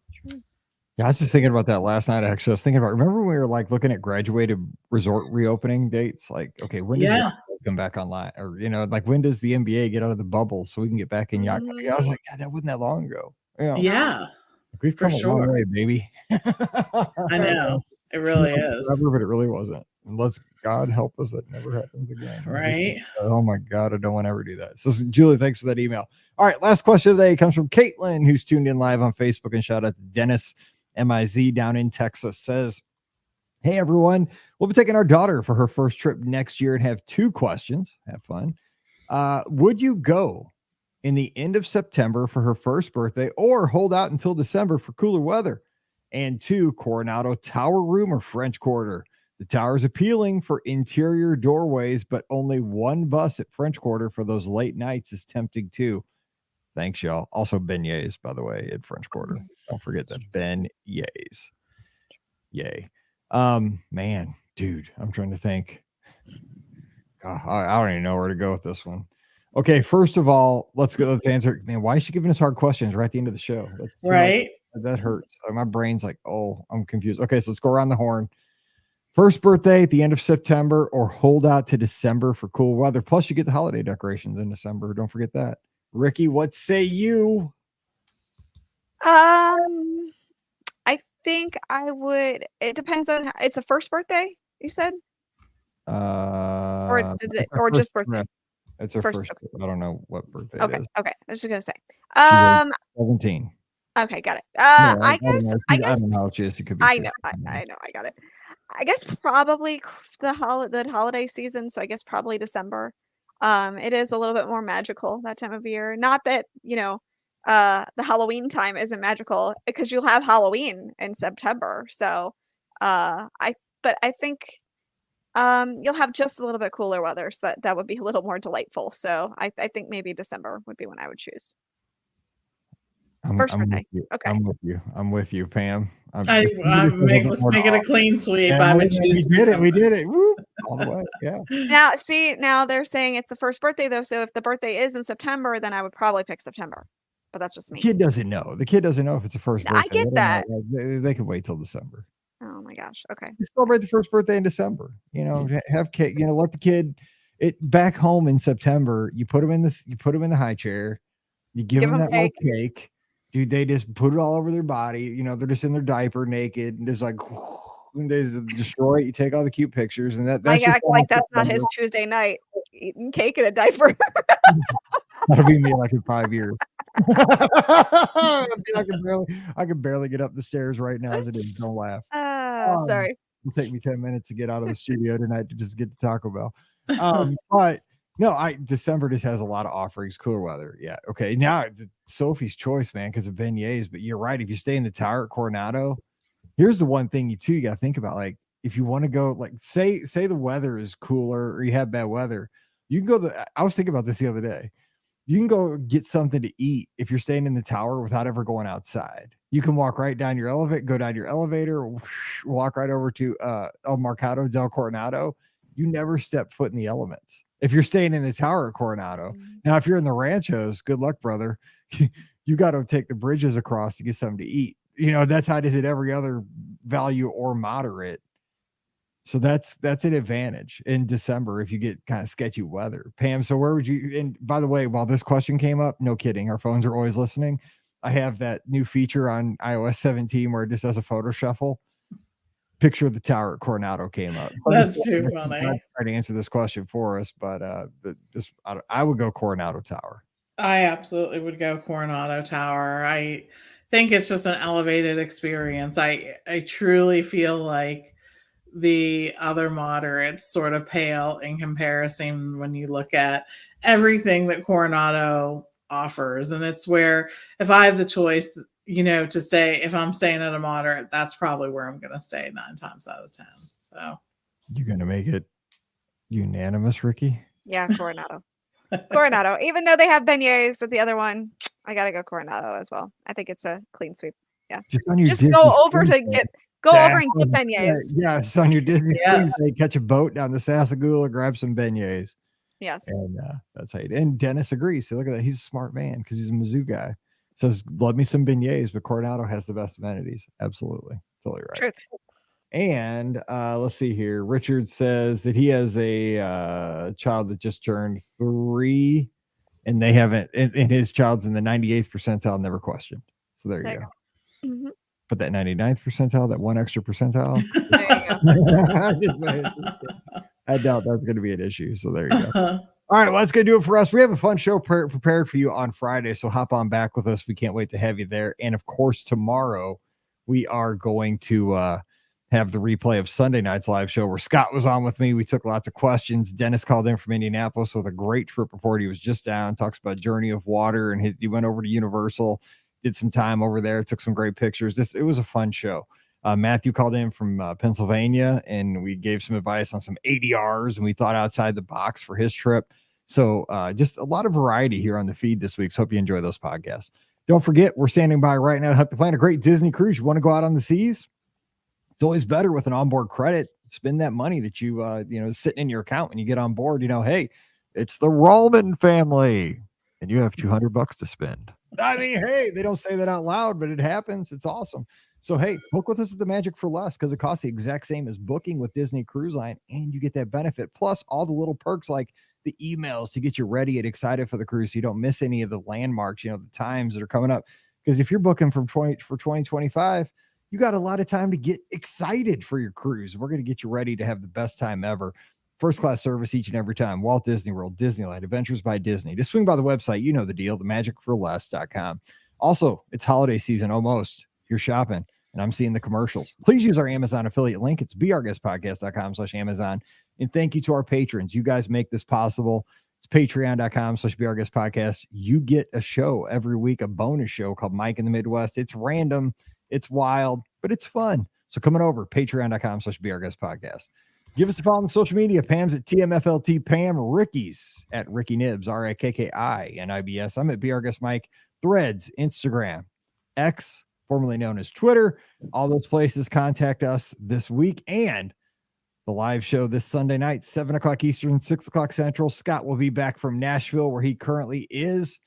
A: Yeah, I was just thinking about that last night. Actually, I was thinking about, remember when we were like looking at graduated resort reopening dates? Like, okay, when does it come back online? Or, like, when does the NBA get out of the bubble so we can get back in yacht? I was like, God, that wasn't that long ago.
C: Yeah,
A: we've come a long way, baby.
C: I know. It really is.
A: Forever, but it really wasn't. And let's God help us that never happens again.
C: Right.
A: Oh my God, I don't want to ever do that. So Julie, thanks for that email. All right, last question of the day comes from Caitlin, who's tuned in live on Facebook, and shout out to Dennis MIZ down in Texas. Says, hey everyone, we'll be taking our daughter for her first trip next year and have 2 questions. Have fun. Would you go in the end of September for her first birthday, or hold out until December for cooler weather? And 2, Coronado Tower Room or French Quarter? The tower is appealing for interior doorways, but only one bus at French Quarter for those late nights is tempting too. Thanks, y'all. Also, beignets, by the way, at French Quarter. Don't forget that. Beignets. Yay. Man, dude, I'm trying to think. I don't even know where to go with this one. Okay, first of all, let's answer. Man, why is she giving us hard questions right at the end of the show? That's
C: right.
A: That hurts. My brain's like, oh, I'm confused. Okay, so let's go around the horn. First birthday at the end of September, or hold out to December for cool weather. Plus, you get the holiday decorations in December. Don't forget that. Rikki, what say you?
B: I think I would. It depends on it's a first birthday, you said? Or just birthday?
A: It's her
B: First,
A: first. I don't know what birthday it
B: Okay.
A: is.
B: Okay. I was just gonna say.
A: She's 17.
B: Okay, got it.
A: No,
B: I
A: don't
B: guess
A: know.
B: I
A: I
B: guess
A: don't know how she is. She could be
B: I
A: 15.
B: know. I know. I got it. I guess probably the holiday season. So I guess probably December. It is a little bit more magical that time of year. Not that, the Halloween time isn't magical because you'll have Halloween in September. So, but I think you'll have just a little bit cooler weather, so that would be a little more delightful. So I think maybe December would be when I would choose. First
A: I'm with
B: birthday.
A: you.
B: Okay.
A: I'm with you, Pam.
C: Let's make it a clean sweep.
A: Yeah,
C: I would
A: we
C: choose
A: did it. We
C: December.
A: did it. Woo, all the way. Yeah.
B: Now they're saying it's the first birthday though, so if the birthday is in September, then I would probably pick September. But that's just
A: The
B: me.
A: kid doesn't know. The kid doesn't know if it's a first
B: No, I
A: birthday.
B: get
A: They don't
B: that.
A: know. They can wait till December.
B: Oh my gosh. Okay.
A: You celebrate the first birthday in December. Have cake. Let the kid. It back home in September. You put him in this. You put him in the high chair. You give him that little cake. Dude, they just put it all over their body. They're just in their diaper naked and just like they destroy it. You take all the cute pictures and that's
B: Mike
A: just
B: acts like that's not his Tuesday night, eating cake in a diaper.
A: That'll be me like in 5 years. I can barely get up the stairs right now as it is. Don't laugh.
B: Sorry.
A: It'll take me 10 minutes to get out of the studio tonight to just get to Taco Bell. But no, December just has a lot of offerings, cooler weather. Yeah. Okay. Now Sophie's choice, man, because of beignets. But you're right. If you stay in the tower at Coronado, here's the one thing you got to think about. Like, if you want to go, like, say the weather is cooler or you have bad weather, you can go. I was thinking about this the other day. You can go get something to eat if you're staying in the tower without ever going outside. You can walk right down your elevator, go down your elevator, walk right over to El Mercado del Coronado. You never step foot in the elements if you're staying in the tower at Coronado. Now, if you're in the ranchos, good luck, brother. You got to take the bridges across to get something to eat. That's how it is at every other value or moderate. So that's an advantage in December if you get kind of sketchy weather. Pam, so where would you, and by the way, while this question came up, no kidding, our phones are always listening. I have that new feature on iOS 17 where it just does a photo shuffle. Picture of the tower at Coronado came up.
C: That's too funny.
A: I tried to answer this question for us, but I would go Coronado Tower.
C: I absolutely would go Coronado Tower. I think it's just an elevated experience. I truly feel like the other moderates sort of pale in comparison when you look at everything that Coronado offers. And it's where, if I have the choice, to stay, if I'm staying at a moderate, that's probably where I'm going to stay 9 times out of 10. So
A: you're going to make it unanimous, Rikki?
B: Yeah, Coronado. Coronado. Even though they have beignets at the other one, I got to go Coronado as well. I think it's a clean sweep. Yeah. Just go over to get beignets.
A: Yeah, it's on your Disney Say catch a boat down the Sassagoula, grab some beignets.
B: Yes.
A: And that's how you do. And Dennis agrees. So look at that. He's a smart man because he's a Mizzou guy. Says, love me some beignets, but Coronado has the best amenities. Absolutely. Totally right.
B: Truth.
A: And let's see here. Richard says that he has a child that just turned 3 and they haven't, and his child's in the 98th percentile, never questioned. So there you go. Mm-hmm. Put that 99th percentile, that one extra percentile. There you go. I doubt that's going to be an issue. So there you go. All right, well, that's going to do it for us. We have a fun show prepared for you on Friday, so hop on back with us. We can't wait to have you there. And, of course, tomorrow we are going to have the replay of Sunday night's live show where Scott was on with me. We took lots of questions. Dennis called in from Indianapolis with a great trip report. He was just down, talks about Journey of Water, and he went over to Universal, did some time over there, took some great pictures. It was a fun show. Matthew called in from Pennsylvania, and we gave some advice on some ADRs, and we thought outside the box for his trip. So just a lot of variety here on the feed this week. So hope you enjoy those podcasts. Don't forget, we're standing by right now to help you plan a great Disney cruise. You want to go out on the seas? It's always better with an onboard credit. Spend that money that you sitting in your account when you get on board. Hey, it's the Rollman family, and you have $200 to spend. I mean, hey, they don't say that out loud, but it happens. It's awesome. So, hey, book with us at the Magic for Less because it costs the exact same as booking with Disney Cruise Line, and you get that benefit. Plus, all the little perks like the emails to get you ready and excited for the cruise so you don't miss any of the landmarks, the times that are coming up. Because if you're booking for 2025, you got a lot of time to get excited for your cruise. We're going to get you ready to have the best time ever. First-class service each and every time. Walt Disney World, Disneyland, Adventures by Disney. Just swing by the website. You know the deal, themagicforless.com. Also, it's holiday season almost. If you're shopping and I'm seeing the commercials, please use our Amazon affiliate link. It's beourguestpodcast.com/Amazon. And thank you to our patrons. You guys make this possible. It's patreon.com/beourguestpodcast. You get a show every week, a bonus show called Mike in the Midwest. It's random, it's wild, but it's fun. So coming over, patreon.com/beourguestpodcast. Give us a follow on social media. Pam's at TMFLT. Pam Rikki's at Ricky Nibs, RIKKINIBS. I'm at Be Our Guest Mike. Threads, Instagram, X, formerly known as Twitter. All those places. Contact us this week. And the live show this Sunday night, 7 o'clock Eastern, 6 o'clock Central. Scott will be back from Nashville, where he currently is.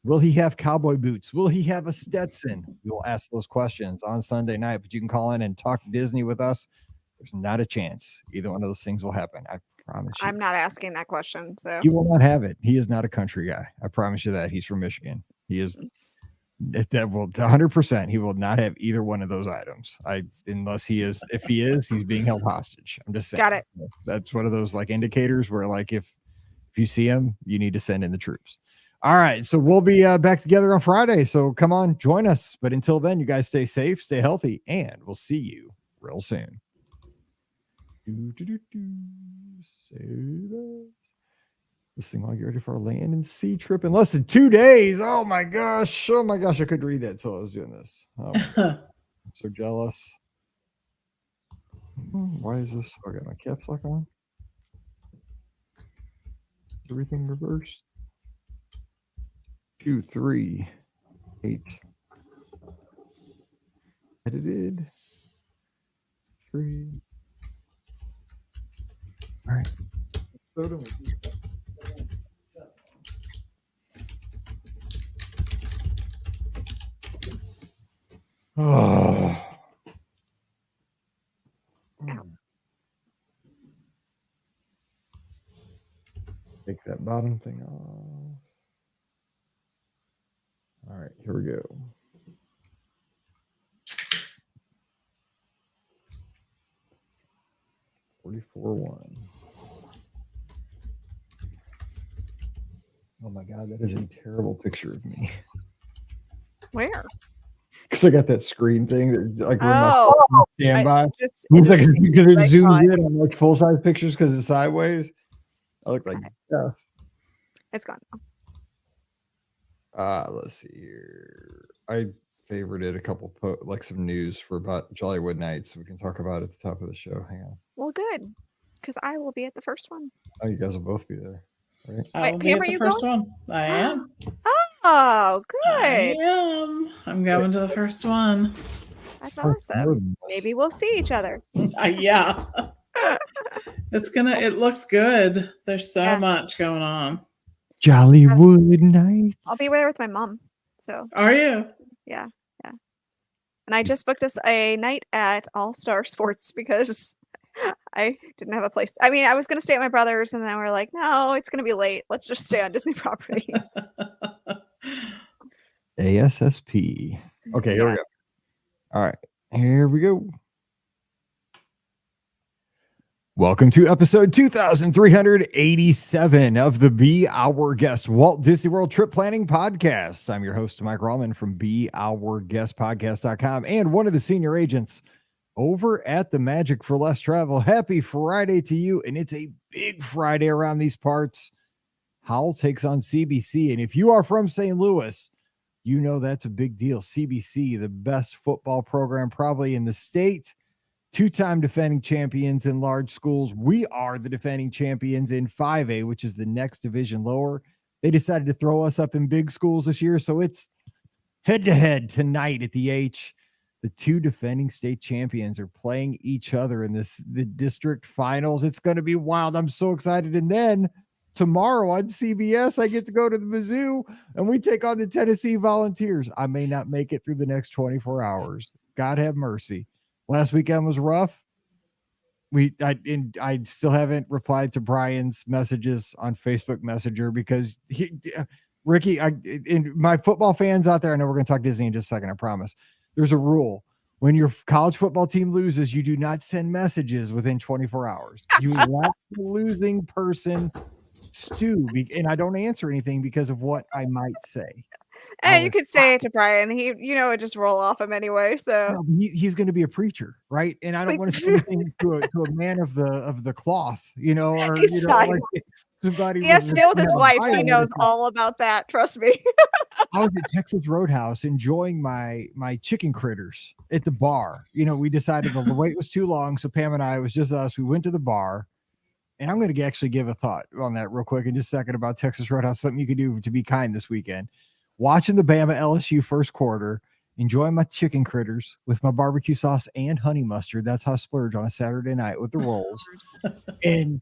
A: Will he have cowboy boots? Will he have a Stetson? We will ask those questions on Sunday night, but you can call in and talk Disney with us. There's not a chance either one of those things will happen. I promise you.
B: I'm not asking that question. So
A: He will not have it. He is not a country guy. I promise you that. He's from Michigan. He is that will 100%. He will not have either one of those items. Unless he is. If he is, he's being held hostage. I'm just saying.
B: Got it.
A: That's one of those like indicators where like if you see him, you need to send in the troops. All right. So we'll be back together on Friday. So come on, join us. But until then, you guys stay safe, stay healthy, and we'll see you real soon. Save us. This thing while you're ready for our land and sea trip in less than 2 days. Oh my gosh. Oh my gosh. I couldn't read that until I was doing this. Oh I'm so jealous. Why is this? I got my caps lock on. Is everything reversed? 2, 3, 8. Edited. 3. All right. Oh. Take that bottom thing off. All right, here we go. $44.1. Oh my God, that is a terrible picture of me.
B: Where?
A: Because I got that screen thing that like when
B: Oh,
A: my standby.
B: Just
A: Because it
B: like
A: zooms in on like full size pictures because it's sideways. I look like death.
B: It's gone.
A: Let's see here. I favorited a couple like some news for about Jollywood Nights. So we can talk about it at the top of the show. Hang on.
B: Well, good, because I will be at the first one.
A: Oh, you guys will both be there, right?
C: I will be at the first one. I am.
B: Oh,
C: I
B: good.
C: am. I'm going to the first one.
B: That's awesome. Maybe we'll see each other.
C: Yeah. It looks good. There's so much going on.
A: Jollywood Nights.
B: I'll be there with my mom. So
C: Are you?
B: Yeah. And I just booked us a night at All Star Sports because I didn't have a place. I mean, I was going to stay at my brother's, and then we're like, no, it's going to be late. Let's just stay on Disney property.
A: ASSP. Okay, here we go. All right, here we go. Welcome to episode 2387 of the Be Our Guest Walt Disney World Trip Planning Podcast. I'm your host, Mike Rallman from BeOurGuestPodcast.com and one of the senior agents over at the Magic for Less Travel. Happy Friday to you, and it's a big Friday around these parts. Howell takes on CBC, and if you are from St. Louis, you know that's a big deal. CBC, the best football program probably in the state. Two-time defending champions in large schools. We are the defending champions in 5A, which is the next division lower. They decided to throw us up in big schools this year, so it's head-to-head tonight at the H. The two defending state champions are playing each other in the district finals. It's going to be wild. I'm so excited. And then tomorrow on CBS, I get to go to the Mizzou, and we take on the Tennessee Volunteers. I may not make it through the next 24 hours. God have mercy. Last weekend was rough. I still haven't replied to Brian's messages on Facebook Messenger because Ricky, and my football fans out there, I know we're going to talk Disney in just a second, I promise. There's a rule. when your college football team loses, you do not send messages within 24 hours. You let the losing person stew, and I don't answer anything because of what I might say.
B: And you could say it to Brian. He, it just roll off him anyway. So
A: no, he's going to be a preacher, right? And I don't want to say anything to a man of the cloth, or
B: he's fine.
A: like somebody.
B: He has to deal with his wife. He knows all about that. Trust me.
A: I was at Texas Roadhouse enjoying my chicken critters at the bar. We decided the wait was too long, so Pam and I, it was just us. We went to the bar, and I'm going to actually give a thought on that real quick in just a second about Texas Roadhouse, something you could do to be kind this weekend. Watching the Bama LSU first quarter, enjoying my chicken critters with my barbecue sauce and honey mustard. That's how I splurge on a Saturday night with the rolls. And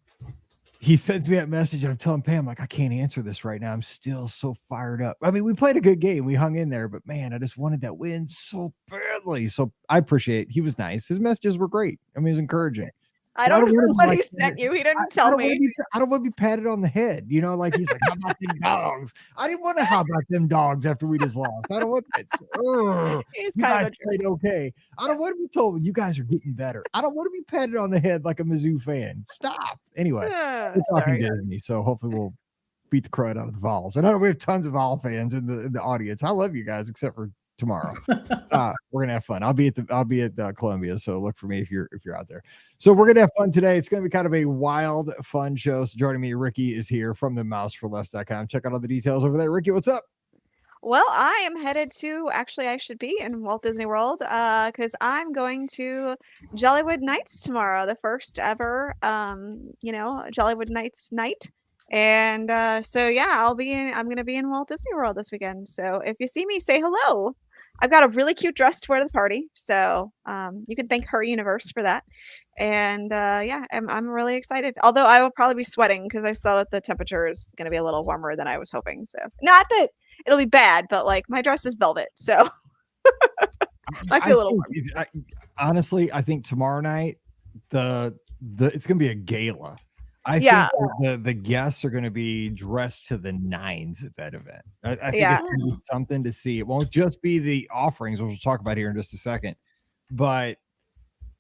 A: he sends me that message. I'm telling Pam, like, I can't answer this right now. I'm still so fired up. I mean, we played a good game. We hung in there, but man, I just wanted that win so badly. So I appreciate it. He was nice. His messages were great. I mean, it was encouraging.
B: I don't know what he sent you. He didn't tell me.
A: I don't want to be patted on the head. Like he's like, how about them dogs? I didn't want to how about them dogs after we just lost. I don't want that.
B: He's
A: you
B: kind
A: guys
B: of a
A: played okay. I don't want to be told you guys are getting better. I don't want to be patted on the head like a Mizzou fan. Stop. Anyway, we're talking Disney, so hopefully we'll beat the crud out of the Vols. And I know we have tons of Vol fans in the audience. I love you guys, except for tomorrow. We're gonna have fun. I'll be at Columbia, so look for me if you're out there. So we're gonna have fun today. It's gonna be kind of a wild, fun show. So joining me, Rikki is here from the mouseforless.com. Check out all the details over there. Rikki, what's up?
B: Well, I am headed to, actually, I should be in Walt Disney World because I'm going to Jollywood Nights tomorrow, the first ever, Jollywood Nights night. And so, yeah, I'm going to be in Walt Disney World this weekend. So if you see me, say hello. I've got a really cute dress to wear to the party. So you can thank Her Universe for that. And I'm really excited. Although I will probably be sweating because I saw that the temperature is going to be a little warmer than I was hoping. So not that it'll be bad, but like my dress is velvet. So might be a little warm.
A: Honestly, I think tomorrow night, it's going to be a gala. I think the guests are going to be dressed to the nines at that event. I think it's going to be something to see. It won't just be the offerings, which we'll talk about here in just a second, but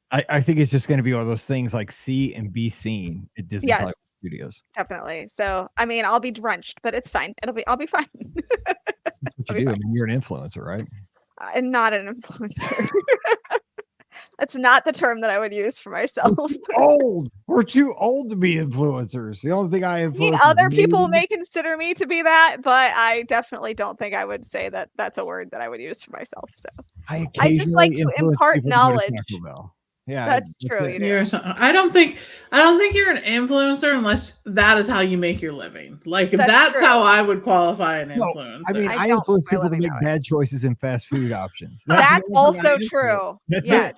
A: I think it's just going to be one of those things like see and be seen at Disney Studios.
B: Definitely. So, I mean, I'll be drenched, but it's fine. I'll be fine.
A: That's what you do. I mean, you're an influencer, right?
B: I'm not an influencer. That's not the term that I would use for myself.
A: We're too old to be influencers. The only thing I influence.
B: Other people may consider me to be that, but I definitely don't think I would say that that's a word that I would use for myself. So I just like to impart knowledge.
A: Yeah,
B: that's true.
C: I don't think you're an influencer unless that is how you make your living. Like that's how I would qualify an influencer.
A: I mean, I influence people to make bad choices in fast food options.
B: That's also true.
A: That's it.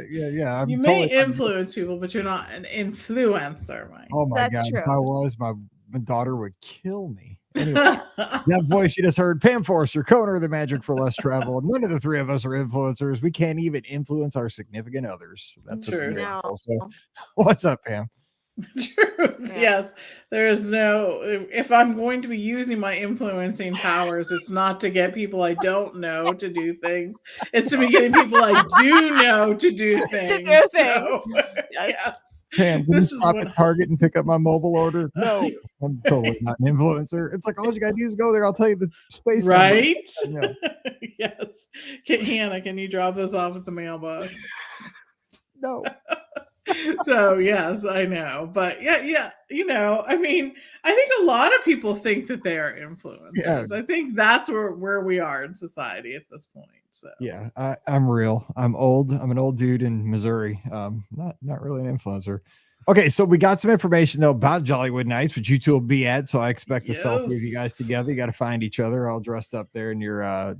A: Yeah.
C: You may influence people, but you're not an influencer, Mike.
A: Oh my God!
B: True.
A: If I was, my daughter would kill me. Anyway, that voice you just heard, Pam Forrester, co-owner of the Magic for Less Travel. And none of the three of us are influencers. We can't even influence our significant others. That's
C: true.
A: So, what's up, Pam?
C: True. Yeah. Yes. There is no, if I'm going to be using my influencing powers, it's not to get people I don't know to do things. It's to be getting people I do know to do things. So, yes.
A: Pam, can you stop at Target and pick up my mobile order? No, I'm totally not an influencer. It's like all you gotta do is go there. I'll tell you the space.
C: Right? Yes. Hannah, can you drop this off at the mailbox?
A: No.
C: So yes, I know, but yeah. I mean, I think a lot of people think that they are influencers. Yeah. I think that's where we are in society at this point. So
A: yeah, I'm real. I'm old. I'm an old dude in Missouri. Not really an influencer. Okay, so we got some information though about Jollywood Nights, which you two will be at. So I expect the selfie of you guys together. You got to find each other, all dressed up there in your I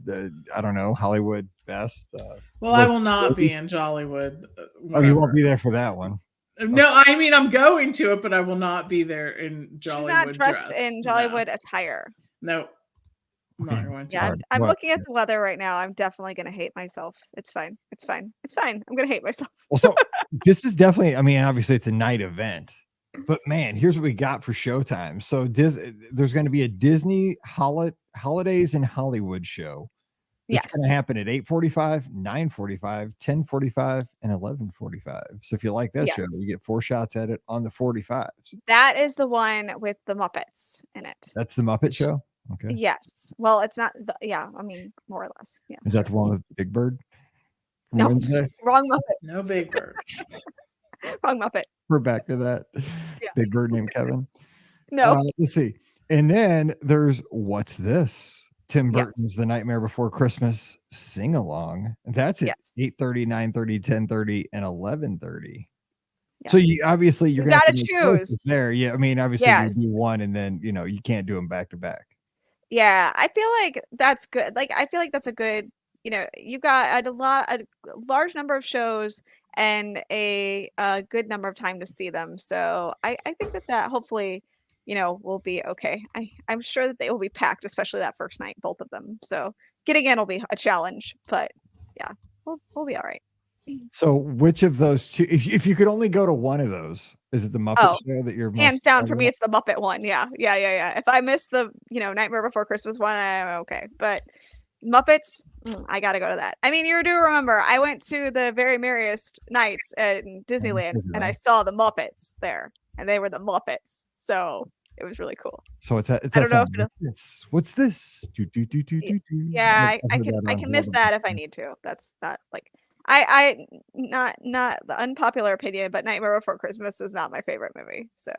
A: don't know, Hollywood best.
C: Well, I will not be in Jollywood.
A: Oh, you won't be there for that one.
C: No, I mean I'm going to it, but I will not be there in Jollywood.
B: She's not dressed in Jollywood attire.
C: No. I'm not going to.
B: Yeah, I'm looking at the weather right now. I'm definitely going to hate myself. It's fine. I'm going to hate myself.
A: Well, so this is definitely, I mean, obviously it's a night event, but man, here's what we got for Showtime. So there's going to be a Disney Holidays in Hollywood show. It's
B: Yes.
A: going to happen at 8:45, 9:45, 10:45, and 11:45. So if you like that show,
B: Yes.
A: you get 4 shots at it on the 45s.
B: That is the one with the Muppets in it.
A: That's the Muppet Show. Okay.
B: Yes. Well, it's not. Yeah. I mean, more or less. Yeah.
A: Is that the one with Big Bird? From
B: No.
A: Wednesday?
B: Wrong Muppet.
C: No Big Bird.
B: Wrong Muppet.
A: We're back to that.
B: Yeah.
A: Big Bird named Kevin.
B: No.
A: Let's see. And then there's What's This? Tim
B: Yes.
A: Burton's The Nightmare Before Christmas sing along. That's at
B: Yes.
A: 8:30, 9:30, 10:30, and 11:30. So
B: Yes.
A: you obviously you're
B: You
A: gonna have
B: gotta
A: to make choices
B: choose.
A: there. Yeah, I mean, obviously
B: Yes.
A: you do one and then you can't do them back to back.
B: Yeah, I feel like that's good. Like, I feel like that's a good, you've got a large number of shows and a good number of time to see them. So I think that hopefully, will be okay. I'm sure that they will be packed, especially that first night, both of them. So getting in will be a challenge, but yeah, we'll be all right.
A: So which of those two, if you could only go to one of those, is it the Muppet
B: Oh,
A: Show that you're most
B: hands down for
A: excited
B: me,
A: about?
B: it's the Muppet one. Yeah. If I miss the, Nightmare Before Christmas one, I'm okay. But Muppets, I gotta go to that. I mean, you do remember I went to the very merriest nights at Disneyland and I
A: Disneyland.
B: saw the Muppets there, and they were the Muppets, so it was really cool.
A: So it's
B: I don't know if it'll,
A: what's this? Do, do, do, do,
B: Yeah.
A: do, do.
B: yeah,
A: I've heard that
B: I
A: on
B: can miss
A: Walt.
B: that if I need to. That's not like I not the unpopular opinion, but Nightmare Before Christmas is not my favorite movie. So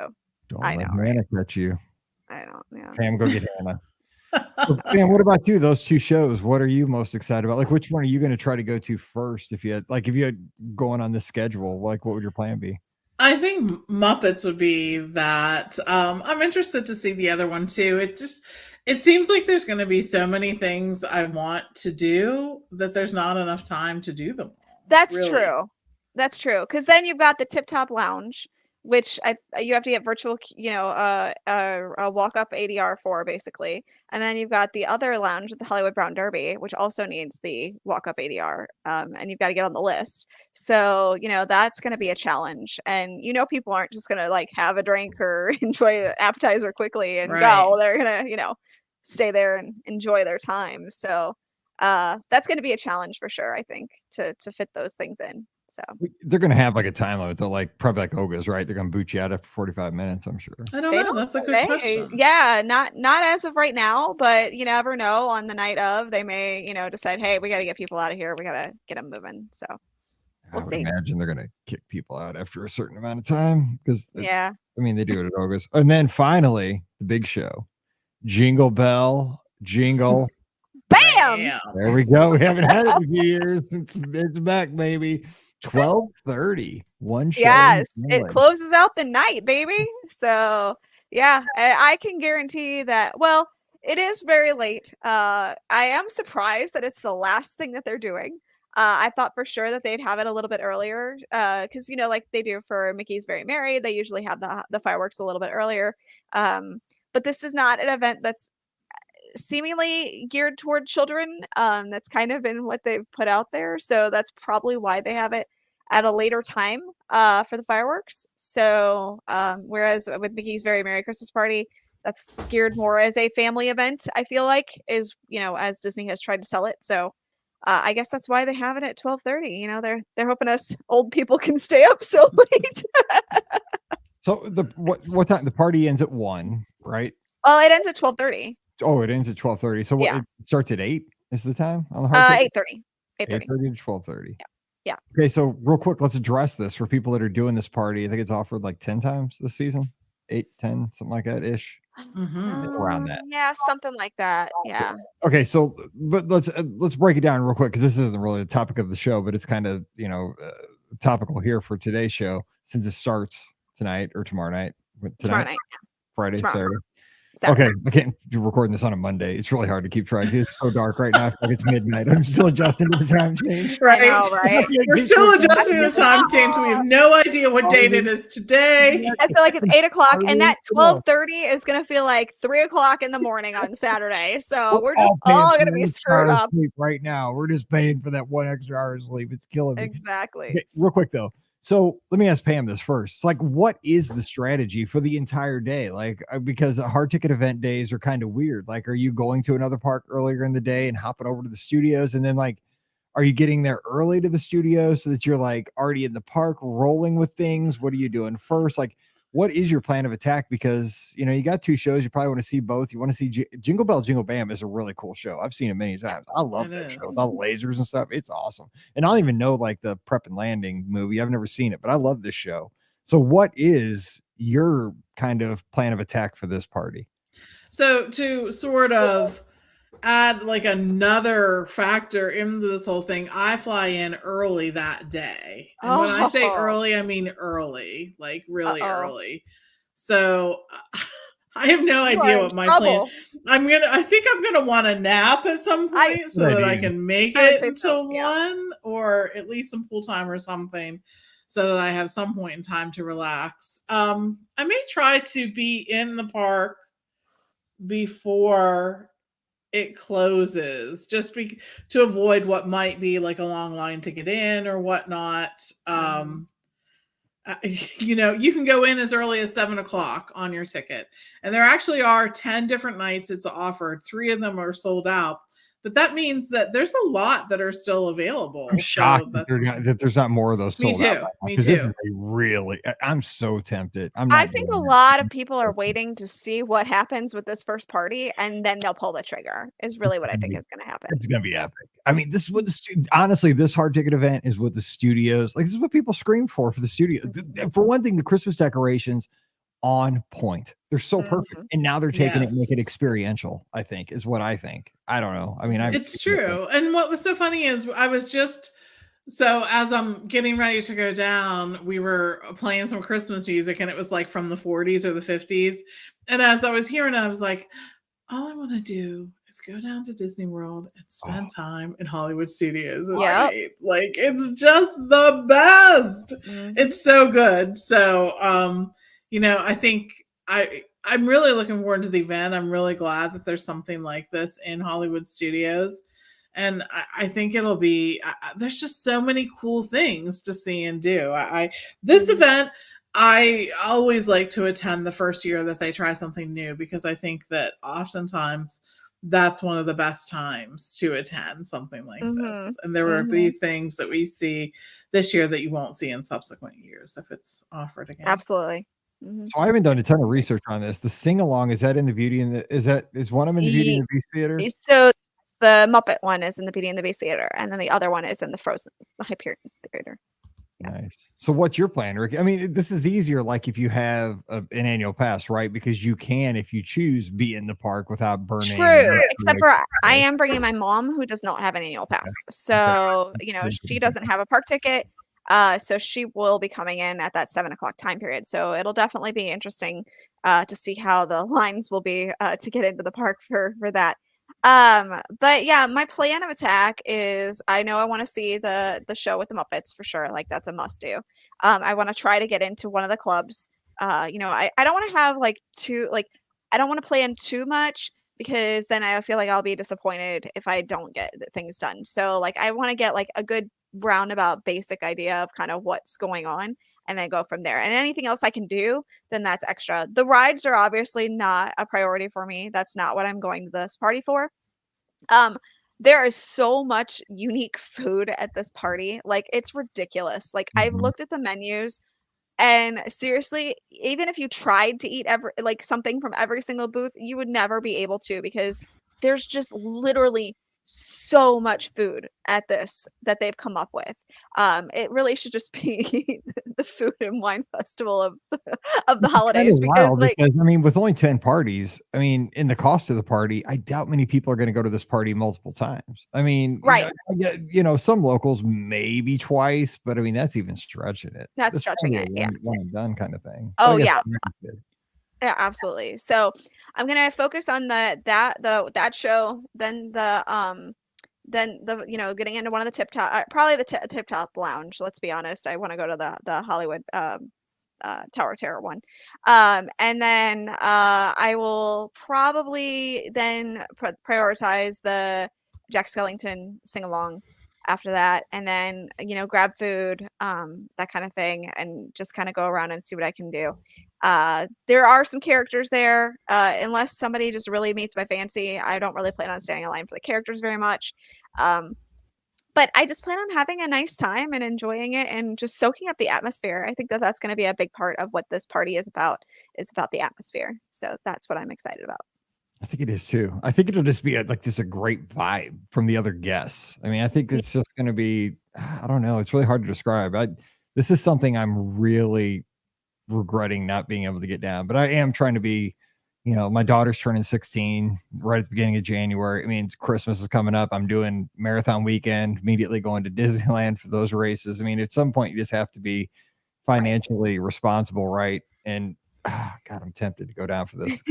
A: Don't
B: I
A: let
B: know, right?
A: Hannah catch you.
B: I don't. Yeah.
A: Pam, go get Hannah. So, Pam, what about you? Those two shows, what are you most excited about? Like, which one are you going to try to go to first? If you had going on this schedule, like, what would your plan be?
C: I think Muppets would be that. I'm interested to see the other one too. It seems like there's going to be so many things I want to do that there's not enough time to do them all.
B: That's
C: really.
B: true. That's true. Because then you've got the Tip Top Lounge, which you have to get virtual, a walk up ADR for basically, and then you've got the other lounge, the Hollywood Brown Derby, which also needs the walk up ADR, and you've got to get on the list. So that's going to be a challenge, and people aren't just going to like have a drink or enjoy the appetizer quickly and
C: Right.
B: go. They're gonna stay there and enjoy their time. So that's going to be a challenge for sure. I think to fit those things in. So
A: They're going to have like a time limit, though, like probably like Oga's, right? They're going to boot you out after 45 minutes, I'm sure.
C: I don't
B: they
C: know.
B: don't
C: That's a good
B: say.
C: question.
B: Yeah, not as of right now, but you never know. On the night of, they may decide, hey, we got to get people out of here. We got to get them moving. So
A: I
B: we'll
A: would
B: see.
A: imagine they're going to kick people out after a certain amount of time because,
B: Yeah.
A: I mean, they do it at Oga's. And then finally, the big show, Jingle Bell, Jingle.
B: Bam!
C: Damn.
A: There we go. We haven't had it in a few years. It's back, baby. 12:30. One show.
B: Yes,
A: in
B: it
A: England.
B: closes out the night, baby. So yeah, I can guarantee that. Well, it is very late. I am surprised that it's the last thing that they're doing. I thought for sure that they'd have it a little bit earlier, because like they do for Mickey's Very Merry, they usually have the fireworks a little bit earlier. But this is not an event that's seemingly geared toward children. That's kind of been what they've put out there, so that's probably why they have it at a later time for the fireworks. So whereas with Mickey's Very Merry Christmas Party, that's geared more as a family event, I feel like, is as Disney has tried to sell it. So I guess that's why they have it at 12:30. They're hoping us old people can stay up so late.
A: So what time? The party ends at 1, right?
B: Well, it ends at 12:30.
A: Oh, it ends at 12:30. So what?
B: Yeah.
A: It starts at 8 is the time on the hard ticket?
B: 8:30. 8:30.
A: 8:30 to 12:30.
B: Yeah.
A: Okay, so real quick, let's address this for people that are doing this party. I think it's offered like 10 times this season, 8, 10, something like that ish.
C: Mhm.
A: Around that.
B: Yeah, something like that. Yeah.
A: Okay, so but let's break it down real quick because this isn't really the topic of the show, but it's kind of topical here for today's show since it starts tonight or tomorrow night.
B: Tomorrow night.
A: Friday,
B: Tomorrow.
A: Saturday.
B: Saturday.
A: Okay, I can't do recording this on a Monday. It's really hard to keep track. It's so dark right now. I feel like it's midnight. I'm still adjusting to the time change.
C: Right.
B: I know, right?
C: We're still adjusting the time change. We have no idea what date it is today.
B: I feel like it's 8:00, and that
A: Come on.
B: 12:30 is gonna feel like 3:00 in the morning on Saturday. So we're just
A: paying
B: all
A: for
B: gonna
A: an
B: be
A: extra
B: screwed
A: hour of
B: up.
A: sleep right now. We're just paying for that 1 extra hour of sleep. It's killing me.
B: Exactly.
A: Okay, real quick though, So let me ask Pam this first. It's like, what is the strategy for the entire day? Like, because the hard ticket event days are kind of weird. Like, are you going to another park earlier in the day and hopping over to the studios? And then, like, are you getting there early to the studio so that you're like already in the park rolling with things? What are you doing first? Like, what is your plan of attack? Because, you know, you got two shows. You probably want to see both. You want to see Jingle Bell, Jingle Bam is a really cool show. I've seen it many times. I love
C: It
A: that
C: is.
A: show with all the lasers and stuff. It's awesome. And I don't even know like the Prep and Landing movie. I've never seen it, but I love this show. So what is your kind of plan of attack for this party?
C: So to sort of add like another factor into this whole thing, I fly in early that day. And when I say
B: Oh.
C: early, I mean early, like really
B: Uh-oh.
C: early. So I have no
B: You
C: idea
B: are in
C: what my plan.
B: trouble.
C: I think I'm gonna want to nap at some point so
A: Good
C: that I
A: idea.
C: can make
B: I would
C: it
B: say so,
C: until
B: yeah.
C: 1 or at least some pool time or something so that I have some point in time to relax. I may try to be in the park before it closes to avoid what might be like a long line to get in or whatnot. You know, you can go in as early as 7 o'clock on your ticket, and there actually are 10 different nights it's offered. 3 of them are sold out, but that means that there's a lot that are still available.
A: I'm shocked
C: So
A: that there's not more of those
C: me
A: sold out
C: too.
A: right now,
C: Me
A: 'cause it
C: too.
A: really, I'm so tempted. I'm
B: I
A: not
B: think a
A: doing it.
B: lot of people are waiting to see what happens with this first party, and then they'll pull the trigger, is really what I think is going to happen.
A: It's gonna be epic. I mean, this is what honestly, this hard ticket event is what the studios like. This is what people scream for the studio. For one thing, the Christmas decorations on point. They're so perfect,
B: Mhm.
A: and now they're taking it and make
C: Yes.
A: it experiential. I think is what I think. I don't know. I mean,
C: It's true. And what was so funny is so as I'm getting ready to go down, we were playing some Christmas music and it was like from the 40s or the 50s. And as I was hearing it, I was like, all I want to do is go down to Disney World and spend time in Hollywood Studios at
B: Yep.
C: night. Like it's just the best.
B: Mhm.
C: It's so good. So you know, I think I'm really looking forward to the event. I'm really glad that there's something like this in Hollywood Studios. And I think it'll be there's just so many cool things to see and do. This
B: Mhm.
C: event I always like to attend the first year that they try something new because I think that oftentimes that's one of the best times to attend something like
B: Mhm.
C: this. And there will be
B: Mhm.
C: things that we see this year that you won't see in subsequent years if it's offered again.
B: Absolutely. Mhm.
A: So I haven't done a ton of research on this. The sing along, is that in the Beauty and the is one of them in the Beauty and the Beast theater?
B: So the Muppet one is in the Beauty and the Beast theater, and then the other one is in the Frozen, the Hyperion theater.
A: Nice. So what's your plan, Rick? I mean, this is easier like if you have an annual pass, right? Because you can, if you choose, be in the park without burning.
B: True, except for I am bringing my mom who does not have an annual pass. So, you know, she doesn't have a park ticket. So she will be coming in at that 7 o'clock time period. So it'll definitely be interesting to see how the lines will be to get into the park for that. But yeah, my plan of attack is I know I want to see the show with the Muppets for sure. Like that's a must do. I want to try to get into one of the clubs. You know, I don't want to have like I don't want to plan too much because then I feel like I'll be disappointed if I don't get things done. So like I want to get like a good roundabout basic idea of kind of what's going on and then go from there. And anything else I can do, then that's extra. The rides are obviously not a priority for me. That's not what I'm going to this party for. There is so much unique food at this party. Like it's ridiculous. Like I've looked at the menus and seriously, even if you tried to eat something from every single booth, you would never be able to because there's just literally so much food at this that they've come up with. It really should just be the food and wine festival of the holidays because like
A: I mean, with only 10 parties, I mean, in the cost of the party, I doubt many people are going to go to this party multiple times. I mean,
B: right.
A: You know, some locals maybe twice, but I mean, that's even stretching it.
B: That's
A: This
B: stretching
A: is
B: it.
A: a
B: Yeah.
A: one and done kind of thing.
B: Oh,
A: But I guess
B: yeah.
A: I'm good.
B: Yeah, absolutely. So I'm gonna focus on that show, then the you know getting into one of the tip top, probably the tip top lounge. Let's be honest, I want to go to the Hollywood Tower of Terror one, and then I will probably then prioritize the Jack Skellington sing along. after that, and then grab food, that kind of thing, and just kind of go around and see what I can do. There are some characters there. Unless somebody just really meets my fancy, I don't really plan on standing in line for the characters very much. But I just plan on having a nice time and enjoying it and just soaking up the atmosphere. I think that that's going to be a big part of what this party is about the atmosphere. So that's what I'm excited about.
A: I think it is too. I think it'll just be just a great vibe from the other guests. I mean, I think it's just going to be, I don't know. It's really hard to describe. This is something I'm really regretting not being able to get down, but I am trying to be, my daughter's turning 16 right at the beginning of January. I mean, Christmas is coming up. I'm doing marathon weekend, immediately going to Disneyland for those races. I mean, at some point you just have to be financially responsible. Right. And God, I'm tempted to go down for this.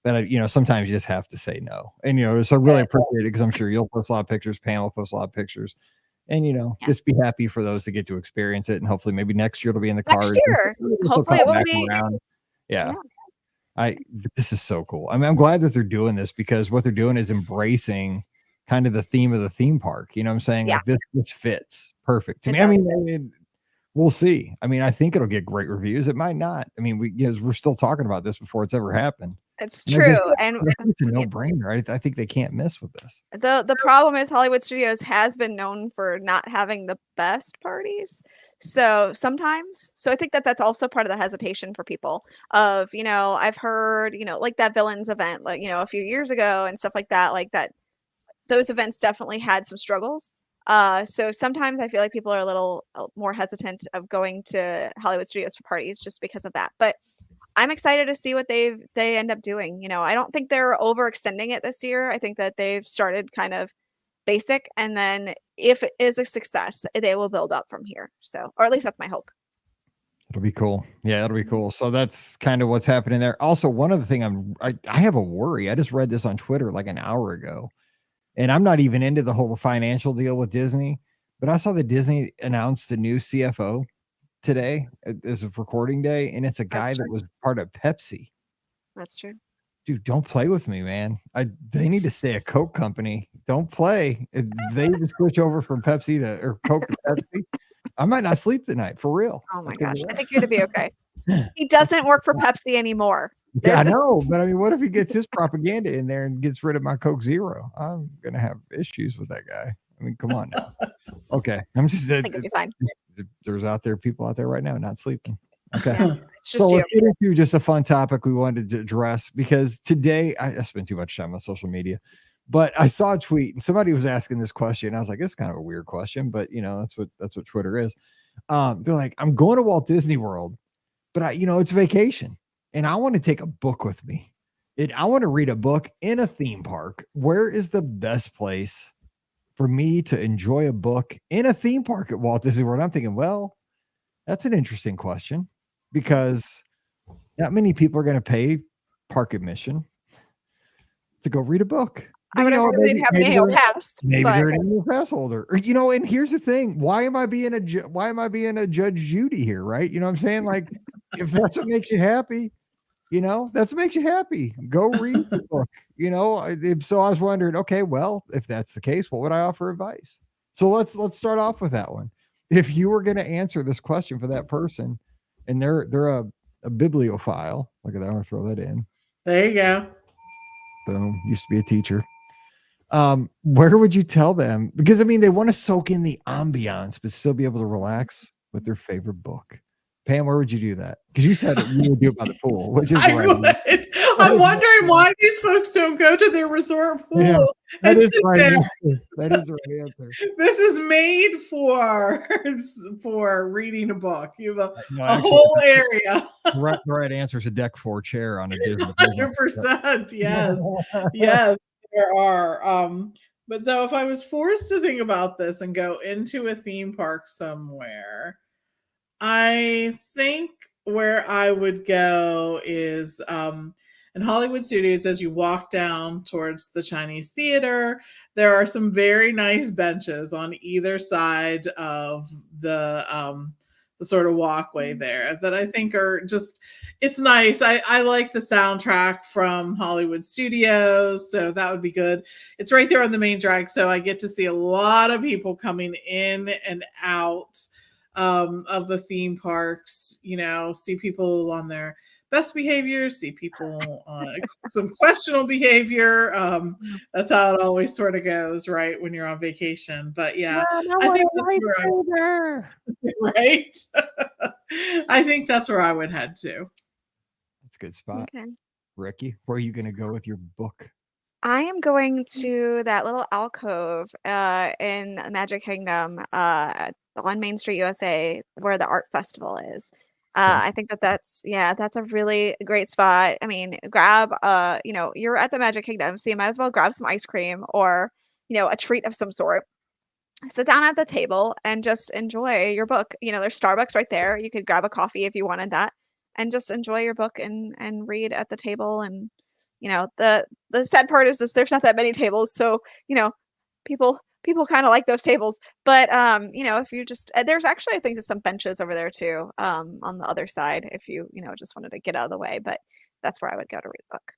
A: But sometimes you just have to say no. And so I really appreciate it, because I'm sure you'll post a lot of pictures, Pam will post a lot of pictures, and just be happy for those that get to experience it. And hopefully maybe next year it'll be in the cards.
B: Next year, hopefully it will be.
A: Yeah. This is so cool. I mean, I'm glad that they're doing this, because what they're doing is embracing kind of the theme of the theme park. You know what I'm saying?
B: Yeah.
A: Like this fits perfect to me. I mean, we'll see. I mean, I think it'll get great reviews. It might not. I mean, we're still talking about this before it's ever happened.
B: It's true.
A: And it's a no-brainer. I think they can't miss with this.
B: The problem is Hollywood Studios has been known for not having the best parties. So sometimes, I think that that's also part of the hesitation for people of, I've heard, like that Villains event, like, a few years ago and stuff like that, those events definitely had some struggles. So sometimes I feel like people are a little more hesitant of going to Hollywood Studios for parties just because of that. But I'm excited to see what they end up doing. I don't think they're overextending it this year. I think that they've started kind of basic, and then if it is a success, they will build up from here. So, or at least that's my hope.
A: It'll be cool. Yeah, it'll be cool. So that's kind of what's happening there. Also, one other thing I have a worry. I just read this on Twitter like an hour ago, and I'm not even into the whole financial deal with Disney, but I saw that Disney announced a new CFO today as of recording day, and it's a guy that was part of Pepsi.
B: That's true.
A: Dude, don't play with me, man. They need to stay a Coke company. Don't play. If they just switch over from Pepsi or Coke to Pepsi, I might not sleep tonight, for real.
B: Oh my gosh. I think you're going to be okay. He doesn't work for Pepsi anymore.
A: I know, but I mean, what if he gets his propaganda in there and gets rid of my Coke Zero? I'm going to have issues with that guy. I mean, come on now. Okay. I'm just,
B: I think it'll be fine.
A: There's people out there right now not sleeping. Okay.
B: Yeah,
A: so let's get into just a fun topic we wanted to address, because today I spent too much time on social media, but I saw a tweet and somebody was asking this question. I was like, it's kind of a weird question, but that's what Twitter is. They're like, I'm going to Walt Disney World, but it's vacation and I want to take a book with me. I want to read a book in a theme park. Where is the best place for me to enjoy a book in a theme park at Walt Disney World? I'm thinking, well, that's an interesting question, because not many people are going to pay park admission to go read a book.
B: I would assume they'd have an annual pass.
A: Maybe they're an annual pass holder. Or, and here's the thing. Why am I being a Judge Judy here, right? You know what I'm saying? Like, if that's what makes you happy, that's what makes you happy. Go read the book, So I was wondering, okay, well, if that's the case, what would I offer advice? So let's start off with that one. If you were going to answer this question for that person, and they're a bibliophile, look at that, I'm going to throw that in.
C: There you go.
A: Boom. Used to be a teacher. Where would you tell them? Because they want to soak in the ambiance, but still be able to relax with their favorite book. Pam, where would you do that? Because you said you would do it by the pool, which is
C: I would. I'm wondering why these folks don't go to their resort pool.
A: Yeah, that is the right answer.
C: This is made for reading a book. You have a whole area.
A: The right answer is a deck 4 chair on a Disney.
C: 100%. Yes. Yes, there are. But so if I was forced to think about this and go into a theme park somewhere, I think where I would go is in Hollywood Studios. As you walk down towards the Chinese Theater, there are some very nice benches on either side of the sort of walkway there that I think are just, it's nice. I like the soundtrack from Hollywood Studios, so that would be good. It's right there on the main drag, so I get to see a lot of people coming in and out of the theme parks, see people on their best behavior, see people on some questionable behavior. That's how it always sort of goes, right, when you're on vacation. But yeah, I think that's where right? I think that's where I would head to.
A: That's a good spot.
B: Okay.
A: Rikki, where are you going to go with your book?
B: I am going to that little alcove in Magic Kingdom on Main Street, USA, where the art festival is. I think that's a really great spot. I mean, grab you're at the Magic Kingdom, so you might as well grab some ice cream or a treat of some sort. Sit down at the table and just enjoy your book. There's Starbucks right there. You could grab a coffee if you wanted that, and just enjoy your book and read at the table. And the sad part is there's not that many tables, so people kind of like those tables. But if you just there's actually, I think, there's some benches over there too, on the other side if you just wanted to get out of the way. But that's where I would go to read a book.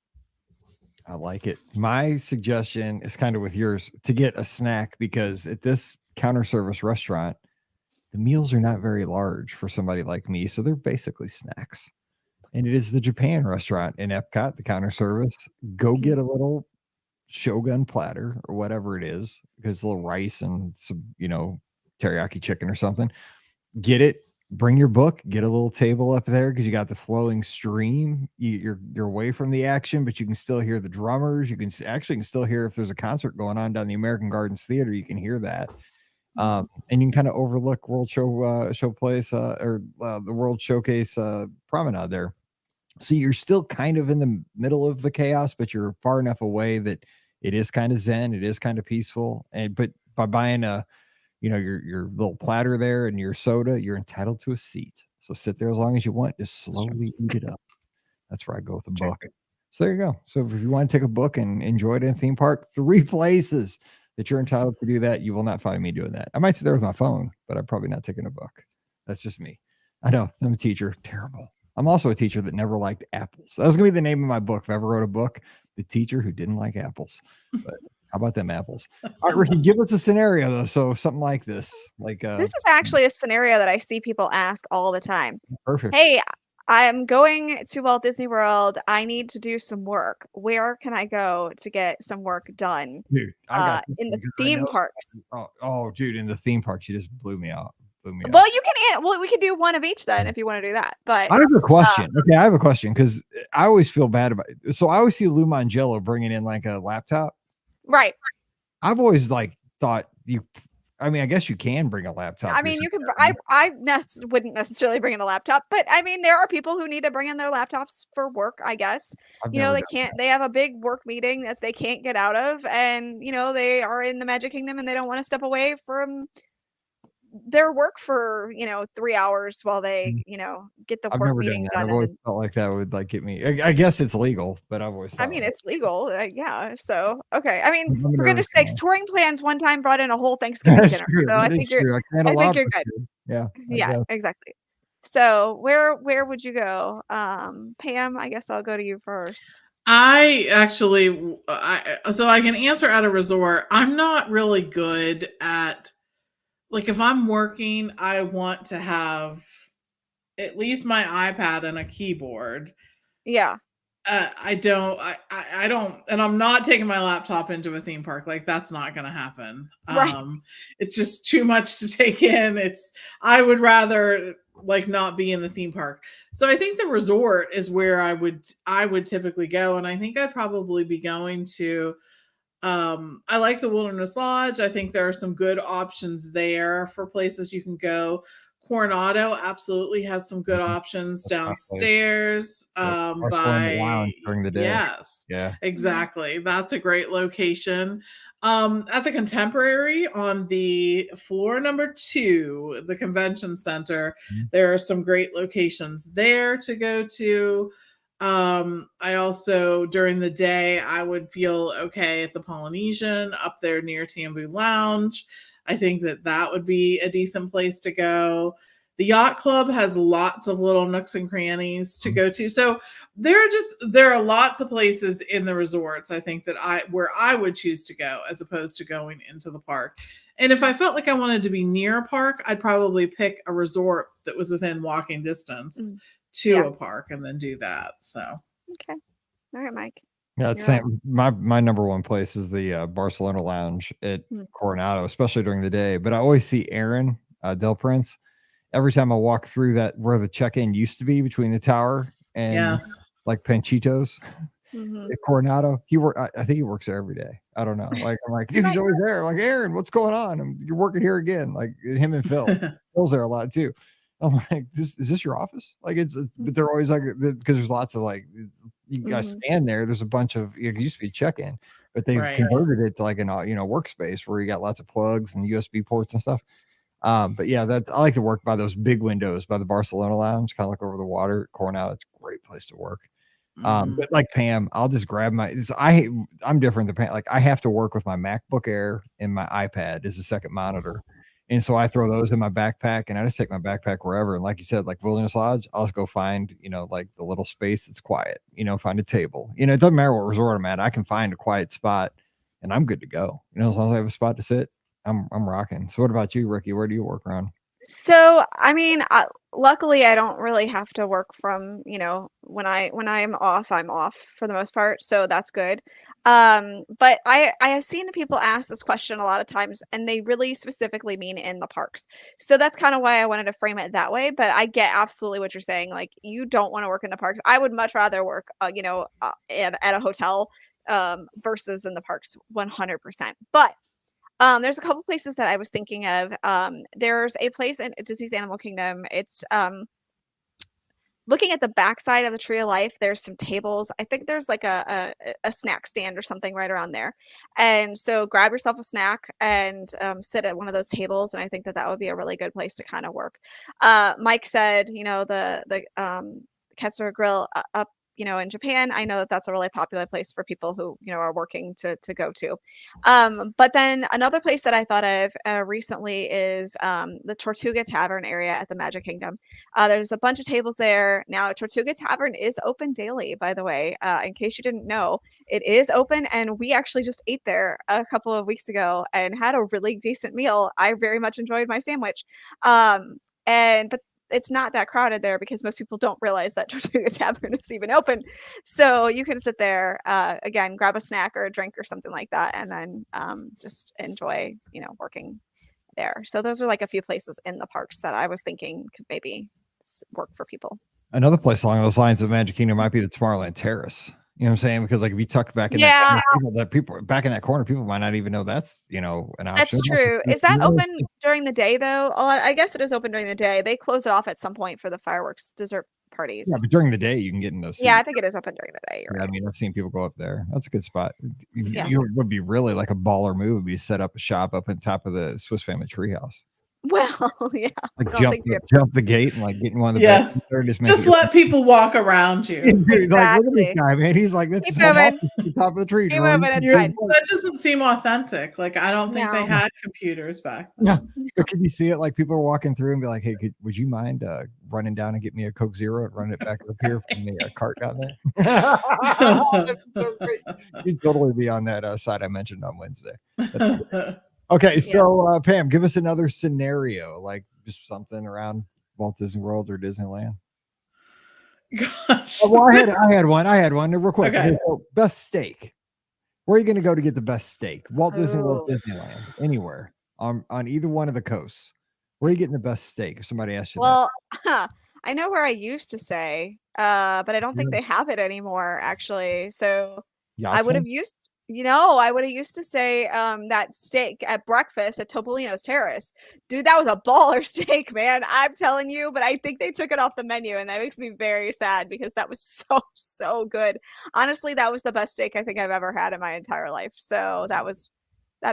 A: I like it. My suggestion is kind of with yours, to get a snack, because at this counter service restaurant, the meals are not very large for somebody like me. So they're basically snacks. And it is the Japan restaurant in Epcot, the counter service. Go get a little shogun platter or whatever it is, because a little rice and some, teriyaki chicken or something. Get it. Bring your book, get a little table up there, because you got the flowing stream. You're away from the action, but you can still hear the drummers. You can still hear if there's a concert going on down the American Gardens Theater. You can hear that, and you can kind of overlook World Show Place or the World Showcase Promenade there. So you're still kind of in the middle of the chaos, but you're far enough away that it is kind of zen. It is kind of peaceful, but by buying your little platter there and your soda, you're entitled to a seat. So sit there as long as you want. Just slowly eat it up. That's where I go with the book. So there you go. So if you want to take a book and enjoy it in a theme park, 3 places that you're entitled to do that. You will not find me doing that. I might sit there with my phone, but I'm probably not taking a book. That's just me. I know, I'm a teacher. Terrible. I'm also a teacher that never liked apples. That was going to be the name of my book if I ever wrote a book. The teacher who didn't like apples. But how about them apples? All right, Rikki, give us a scenario though. So something like this,
B: this is actually a scenario that I see people ask all the time.
A: Perfect.
B: Hey, I'm going to Walt Disney World. I need to do some work. Where can I go to get some work done?
A: Dude,
B: in the theme parks.
A: Oh, dude, in the theme parks, you just blew me out.
B: Well, you can. Well, we could do one of each then if you want to do that. But
A: I have a question. I have a question, because I always feel bad about it. So I always see Lou Mangello bringing in like a laptop.
B: Right.
A: I've always thought I guess you can bring a laptop.
B: I mean, you can. I wouldn't necessarily bring in a laptop, but I mean, there are people who need to bring in their laptops for work. I guess they can't. They have a big work meeting that they can't get out of, and they are in the Magic Kingdom and they don't want to step away from their work for 3 hours while they get the work meeting done.
A: I've always felt like that would get me. I guess it's legal, but I've always thought
B: it's legal. Yeah. So okay. I mean, for goodness sakes, touring plans one time brought in a whole Thanksgiving dinner.
A: True.
B: So I think you're good.
A: Yeah.
B: Yeah. Exactly. So where would you go, Pam? I guess I'll go to you first.
C: I actually, so I can answer at a resort. I'm not really good at. If I'm working, I want to have at least my iPad and a keyboard.
B: Yeah.
C: I don't, and I'm not taking my laptop into a theme park. That's not going to happen.
B: Right.
C: It's just too much to take in. I would rather not be in the theme park. So I think the resort is where I would typically go. And I think I'd probably be going to, I like the Wilderness Lodge. I think there are some good options there for places you can go. Coronado absolutely has some good options downstairs.
A: By the lounge during the day.
C: Yes.
A: Yeah.
C: Exactly. That's a great location. At the Contemporary on the floor number 2, the convention center, there are some great locations there to go to. I also, during the day, I would feel okay at the Polynesian up there near Tambu Lounge. I think that would be a decent place to go. The yacht club has lots of little nooks and crannies to go to. So there are lots of places in the resorts, I think, where I would choose to go as opposed to going into the park. And if I felt like I wanted to be near a park, I'd probably pick a resort that was within walking distance to a park and then do that. So
B: okay. All right, Mike.
A: Yeah, it's same. My number one place is the Barcelona Lounge at Coronado, especially during the day. But I always see Aaron Del Prince every time I walk through that where the check-in used to be between the tower and like Panchitos at Coronado. I think he works there every day. I don't know. Like I'm like, dude, he's always there. I'm like, Aaron, what's going on? You're working here again. Like him and Phil. Phil's there a lot too. I'm like, is this your office? Like but they're always like, because there's lots of like, you guys stand there. There's a bunch of, it used to be check-in, but they've converted it to like an, workspace where you got lots of plugs and USB ports and stuff. But yeah, I like to work by those big windows by the Barcelona Lounge, kind of like over the water at Coronado. It's a great place to work. But like Pam, I'll just grab I'm different than Pam. Like I have to work with my MacBook Air and my iPad as a second monitor. And so I throw those in my backpack and I just take my backpack wherever. And like you said, like Wilderness Lodge, I'll just go find, like the little space that's quiet, find a table. It doesn't matter what resort I'm at. I can find a quiet spot and I'm good to go. As long as I have a spot to sit, I'm rocking. So what about you, Rikki? Where do you work around?
B: So, I mean, luckily I don't really have to work from, when I'm off, I'm off for the most part. So that's good. But I have seen people ask this question a lot of times and they really specifically mean in the parks. So that's kind of why I wanted to frame it that way. But I get absolutely what you're saying. Like you don't want to work in the parks. I would much rather work, at a hotel, versus in the parks 100%. But there's a couple places that I was thinking of. There's a place in Disney's Animal Kingdom. It's looking at the backside of the Tree of Life. There's some tables. I think there's like a snack stand or something right around there. And so grab yourself a snack and sit at one of those tables. And I think that would be a really good place to kind of work. Mike said, the Kessler Grill up, in Japan. I know that that's a really popular place for people who, are working to go to. But then another place that I thought of recently is the Tortuga Tavern area at the Magic Kingdom. There's a bunch of tables there. Now, Tortuga Tavern is open daily, by the way, in case you didn't know. It is open, and we actually just ate there a couple of weeks ago and had a really decent meal. I very much enjoyed my sandwich. But it's not that crowded there because most people don't realize that Tortuga Tavern is even open. So you can sit there, again, grab a snack or a drink or something like that, and then just enjoy, working there. So those are like a few places in the parks that I was thinking could maybe work for people.
A: Another place along those lines of Magic Kingdom might be the Tomorrowland Terrace. You know what I'm saying? Because like if you tuck back in that people back in that corner, people might not even know that's an option.
B: That's true. Is that open during the day though? I guess it is open during the day. They close it off at some point for the fireworks dessert parties.
A: Yeah, but during the day you can get in those seats.
B: Yeah, I think it is open during the day.
A: Right. I mean, I've seen people go up there. That's a good spot. You would be really like a baller move would be set up a shop up on top of the Swiss Family Treehouse.
B: Well, yeah.
A: Like jump the gate and like getting one of the beds.
C: Just let people walk around you.
B: Exactly.
A: Like, look at this guy, man. He's like, that's the top of the tree.
C: That doesn't seem authentic. Like, I don't think they had computers back then.
A: Yeah. But can you see it? Like people are walking through and be like, hey, would you mind running down and get me a Coke Zero and run it back up here from the cart down there? That's so great. You'd totally be on that side I mentioned on Wednesday. Okay, so Pam, give us another scenario, like just something around Walt Disney World or Disneyland.
C: Gosh.
A: Well, I had one real quick.
C: Okay.
A: So, best steak. Where are you going to go to get the best steak? Walt Disney World, Disneyland, anywhere on either one of the coasts. Where are you getting the best steak? If somebody asked you
B: that. I know where I used to say, but I don't think they have it anymore, actually. So I would have used to say that steak at breakfast at Topolino's Terrace. Dude, that was a baller steak, man. I'm telling you, but I think they took it off the menu, and that makes me very sad because that was so good. Honestly, that was the best steak I think I've ever had in my entire life. So that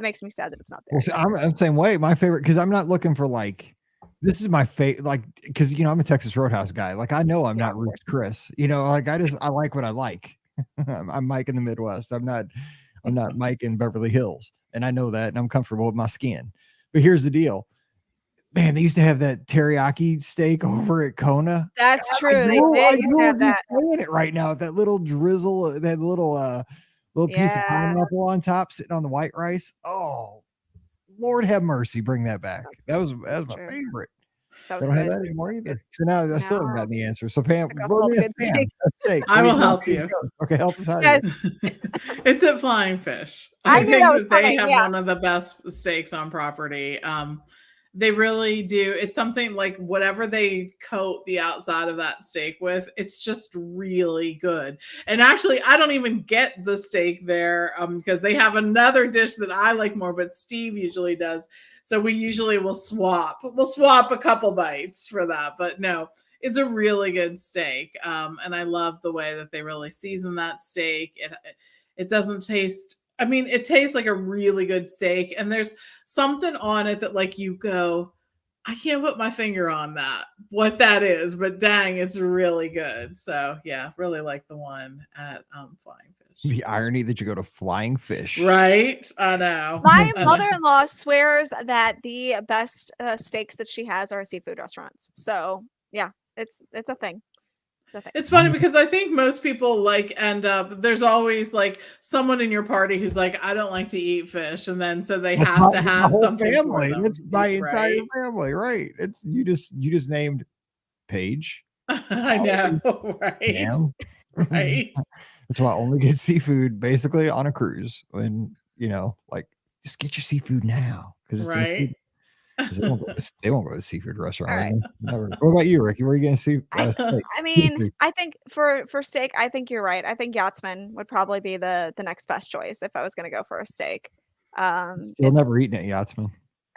B: makes me sad that it's not there.
A: Well, see, I'm the same way. My favorite, because I'm not looking for like, this is my favorite, like, because I'm a Texas Roadhouse guy. Like I know I'm not Ruth Chris, like I like what I like. I'm Mike in the Midwest. I'm not Mike in Beverly Hills. And I know that, and I'm comfortable with my skin. But here's the deal. Man, they used to have that teriyaki steak over at Kona.
B: That's true.
A: I
B: They
A: know, I
B: did used to
A: know
B: have
A: you're
B: that.
A: saying it right now. That little drizzle, that little piece of
B: Yeah.
A: pineapple on top sitting on the white rice. Oh, Lord have mercy, bring that back. That was
B: That's
A: my
B: true.
A: favorite.
B: That
A: They
B: was
A: don't have
B: good.
A: that anymore
B: That's good.
A: either. So now I still haven't
B: No.
A: gotten the answer. So Pam,
B: Took off
A: let
B: all
A: me
B: the
A: ask
B: good
A: Pam.
B: steak.
A: That's steak.
C: I
A: Where
C: will
A: you
C: help
A: going?
C: you.
A: Okay, help us out
B: Yes.
A: here.
C: It's at Flying Fish.
B: I
C: I
B: knew
C: think
B: that was
C: that they
B: coming,
C: have
B: yeah.
C: one of the best steaks on property. They really do. It's something like whatever they coat the outside of that steak with, it's just really good. And actually, I don't even get the steak there because they have another dish that I like more, but Steve usually does. So we usually will swap. We'll swap a couple bites for that. But no, it's a really good steak. And I love the way that they really season that steak. It doesn't taste, I mean, it tastes like a really good steak. And there's something on it that like you go, I can't put my finger on that, what that is, but dang, it's really good. So yeah, really like the one at Flying Fish.
A: The irony that you go to Flying Fish.
C: Right? I know.
B: My
C: I know.
B: mother-in-law swears that the best steaks that she has are at seafood restaurants. So yeah, it's a thing.
C: It's funny because I think most people like end up, there's always like someone in your party who's like, I don't like to eat fish. And then so they have to have
A: whole
C: something
A: family.
C: for them.
A: It's my entire
C: right?
A: family, right? It's you just named Paige.
C: I know, right?
A: Pam.
C: Right.
A: That's why I only get seafood basically on a cruise. When like just get your seafood now because it's
C: Right.
A: they won't go to a seafood restaurant.
B: All right.
A: Never. What about you, Ricky? Where are you going to see?
B: I mean, I think for steak, I think you're right. I think Yachtsman would probably be the next best choice if I was going to go for a steak.
A: Still never eaten at Yachtsman.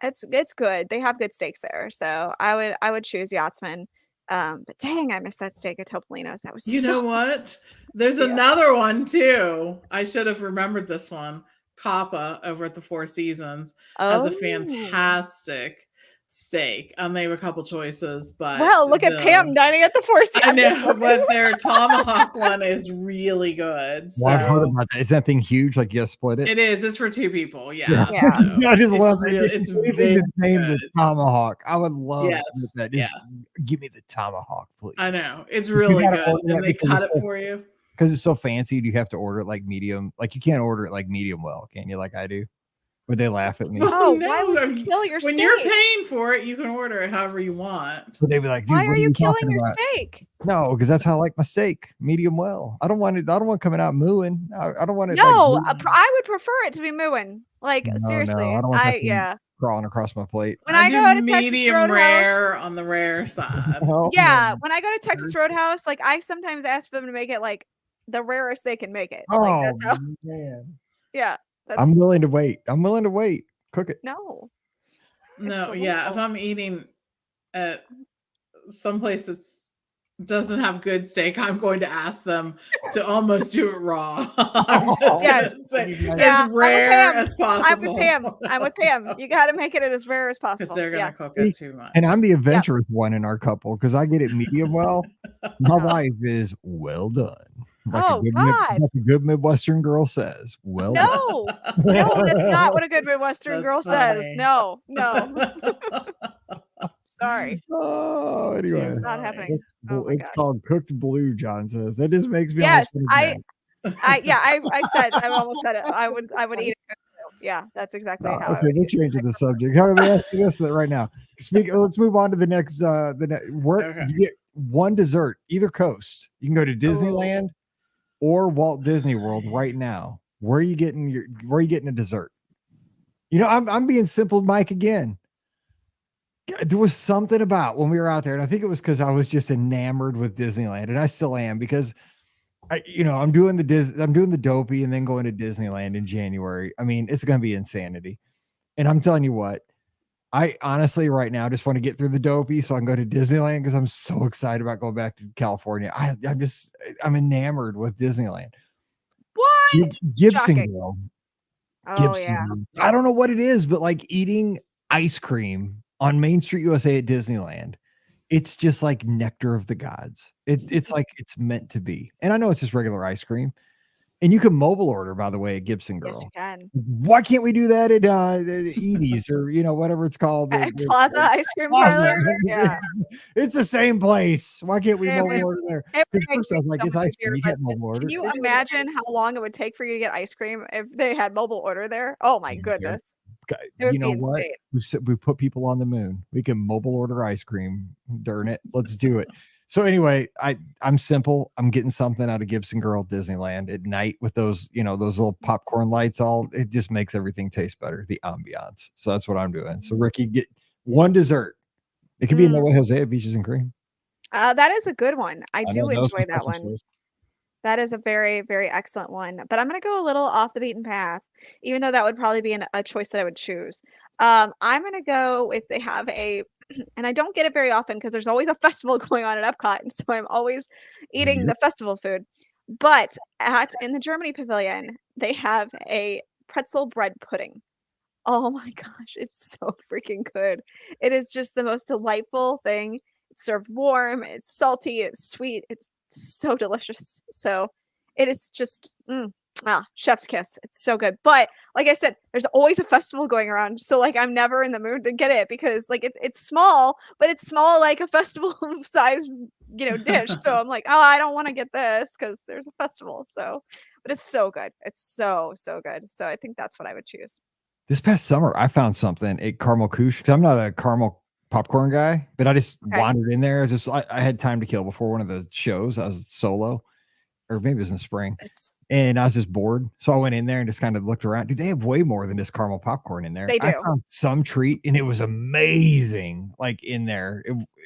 B: It's good. They have good steaks there, so I would choose Yachtsman. But dang, I missed that steak at Topolino's. That was
C: know what? There's another one too. I should have remembered this one. Kappa over at the Four Seasons has a fantastic steak. They have a couple choices, but
B: well, look at Pam dining at the Four Seasons.
C: I know, but their tomahawk one is really good. So.
A: Well, I've heard about that. Is that thing huge? Like you split it?
C: It is. It's for two people. Yeah.
B: Yeah.
A: I just love it.
C: It's very
A: name
C: good.
A: the tomahawk. I would love that. Just
C: Yeah.
A: give me the tomahawk, please.
C: I know. It's really good. And they cut it
A: it's
C: for you.
A: Because it's so fancy. You have to order it like medium. Like you can't order it like medium well, can you? Like I do. Would they laugh at me?
B: Oh, why would you kill your
C: when
B: steak?
C: you're paying for it, you can order it however you want.
A: But they'd be like, dude,
B: why are you killing
A: talking
B: your
A: about?
B: steak?
A: No, because that's how I like my steak, medium well. I don't want it. I don't want coming out mooing. I don't want it.
B: No,
A: like,
B: I would prefer it to be mooing. Like seriously,
A: I don't want that thing
B: yeah.
A: crawling across my plate.
B: When I go to Texas
C: medium
B: Roadhouse,
C: rare on the rare side.
B: yeah, when I go to Texas Roadhouse, like I sometimes ask them to make it like the rarest they can make it. Like that's how,
A: man.
B: yeah.
A: I'm willing to wait. Cook it.
B: No.
C: No, yeah. If I'm eating at some place that doesn't have good steak, I'm going to ask them to almost do it raw. I'm just gonna say as rare as possible.
B: I'm with Pam. You got to make it as rare as possible.
C: Because they're going to cook it too much.
A: And I'm the adventurous one in our couple because I get it medium well. My wife is well done. Like a good Midwestern girl says. Well done.
B: No, that's not what a good Midwestern girl says. No. Sorry.
A: Oh, anyway.
B: It's not happening.
A: It's called cooked blue, John says. That just makes me
B: I said I almost said it. I would eat it. Yeah, that's exactly how.
A: Okay, we're changing the subject. How are they asking us that right now? Let's move on to the next. You get one dessert, either coast. You can go to Disneyland or Walt Disney World right now. Where are you getting a dessert? I'm being simple, Mike, again. There was something about when we were out there, and I think it was because I was just enamored with Disneyland, and I still am because I'm doing the dopey and then going to Disneyland in January. I mean, it's going to be insanity. And I'm telling you what, I honestly right now just want to get through the dopey so I can go to Disneyland because I'm so excited about going back to California. I'm enamored with Disneyland.
B: What?
A: Gibson Grove.
B: Yeah.
A: I don't know what it is, but like eating ice cream on Main Street USA at Disneyland. It's just like nectar of the gods. It's like it's meant to be. And I know it's just regular ice cream, And you can mobile order, by the way, at Gibson
B: Yes, you
A: Girl.
B: can.
A: Why can't we do that at Edie's or whatever it's called?
B: Plaza Ice Cream
A: Plaza.
B: Parlor. Yeah.
A: It's the same place. Why can't we
B: It
A: mobile
B: would,
A: order there?
B: it would
A: Because
B: make
A: first I was
B: things
A: like,
B: so
A: it's
B: much
A: ice
B: easier.
A: cream. You
B: But
A: can't mobile order.
B: can you imagine how long it would take for you to get ice cream if they had mobile order there? Oh my goodness. It would
A: You know
B: be
A: what?
B: insane.
A: We put people on the moon. We can mobile order ice cream. Darn it. Let's do it. So anyway, I'm simple. I'm getting something out of Gibson Girl at Disneyland at night with those, those little popcorn lights. It just makes everything taste better. The ambiance. So that's what I'm doing. So Rikki, get one dessert. It could be No Way Jose Beaches and Cream.
B: That is a good one. I
A: know,
B: do
A: that was my
B: enjoy that
A: second
B: one.
A: choice.
B: That is a very, very excellent one. But I'm going to go a little off the beaten path, even though that would probably be a choice that I would choose. I'm going to go with they have a, and I don't get it very often because there's always a festival going on at Epcot. And so I'm always eating the festival food. But in the Germany Pavilion, they have a pretzel bread pudding. Oh my gosh, it's so freaking good. It is just the most delightful thing. It's served warm, it's salty, it's sweet, it's so delicious. So it is just chef's kiss. It's so good. But like I said, there's always a festival going around. So like I'm never in the mood to get it because like it's small, but it's small like a festival size, dish. So I'm like, oh, I don't want to get this because there's a festival. So but it's so good. It's so good. So I think that's what I would choose.
A: This past summer, I found something at Caramel Couche because I'm not a caramel popcorn guy, but I just wandered in there. I had time to kill before one of the shows. I was solo, or maybe it was in the spring, and I was just bored. So I went in there and just kind of looked around. Dude, they have way more than just caramel popcorn in there.
B: They do.
A: I found some treat, and it was amazing. Like in there,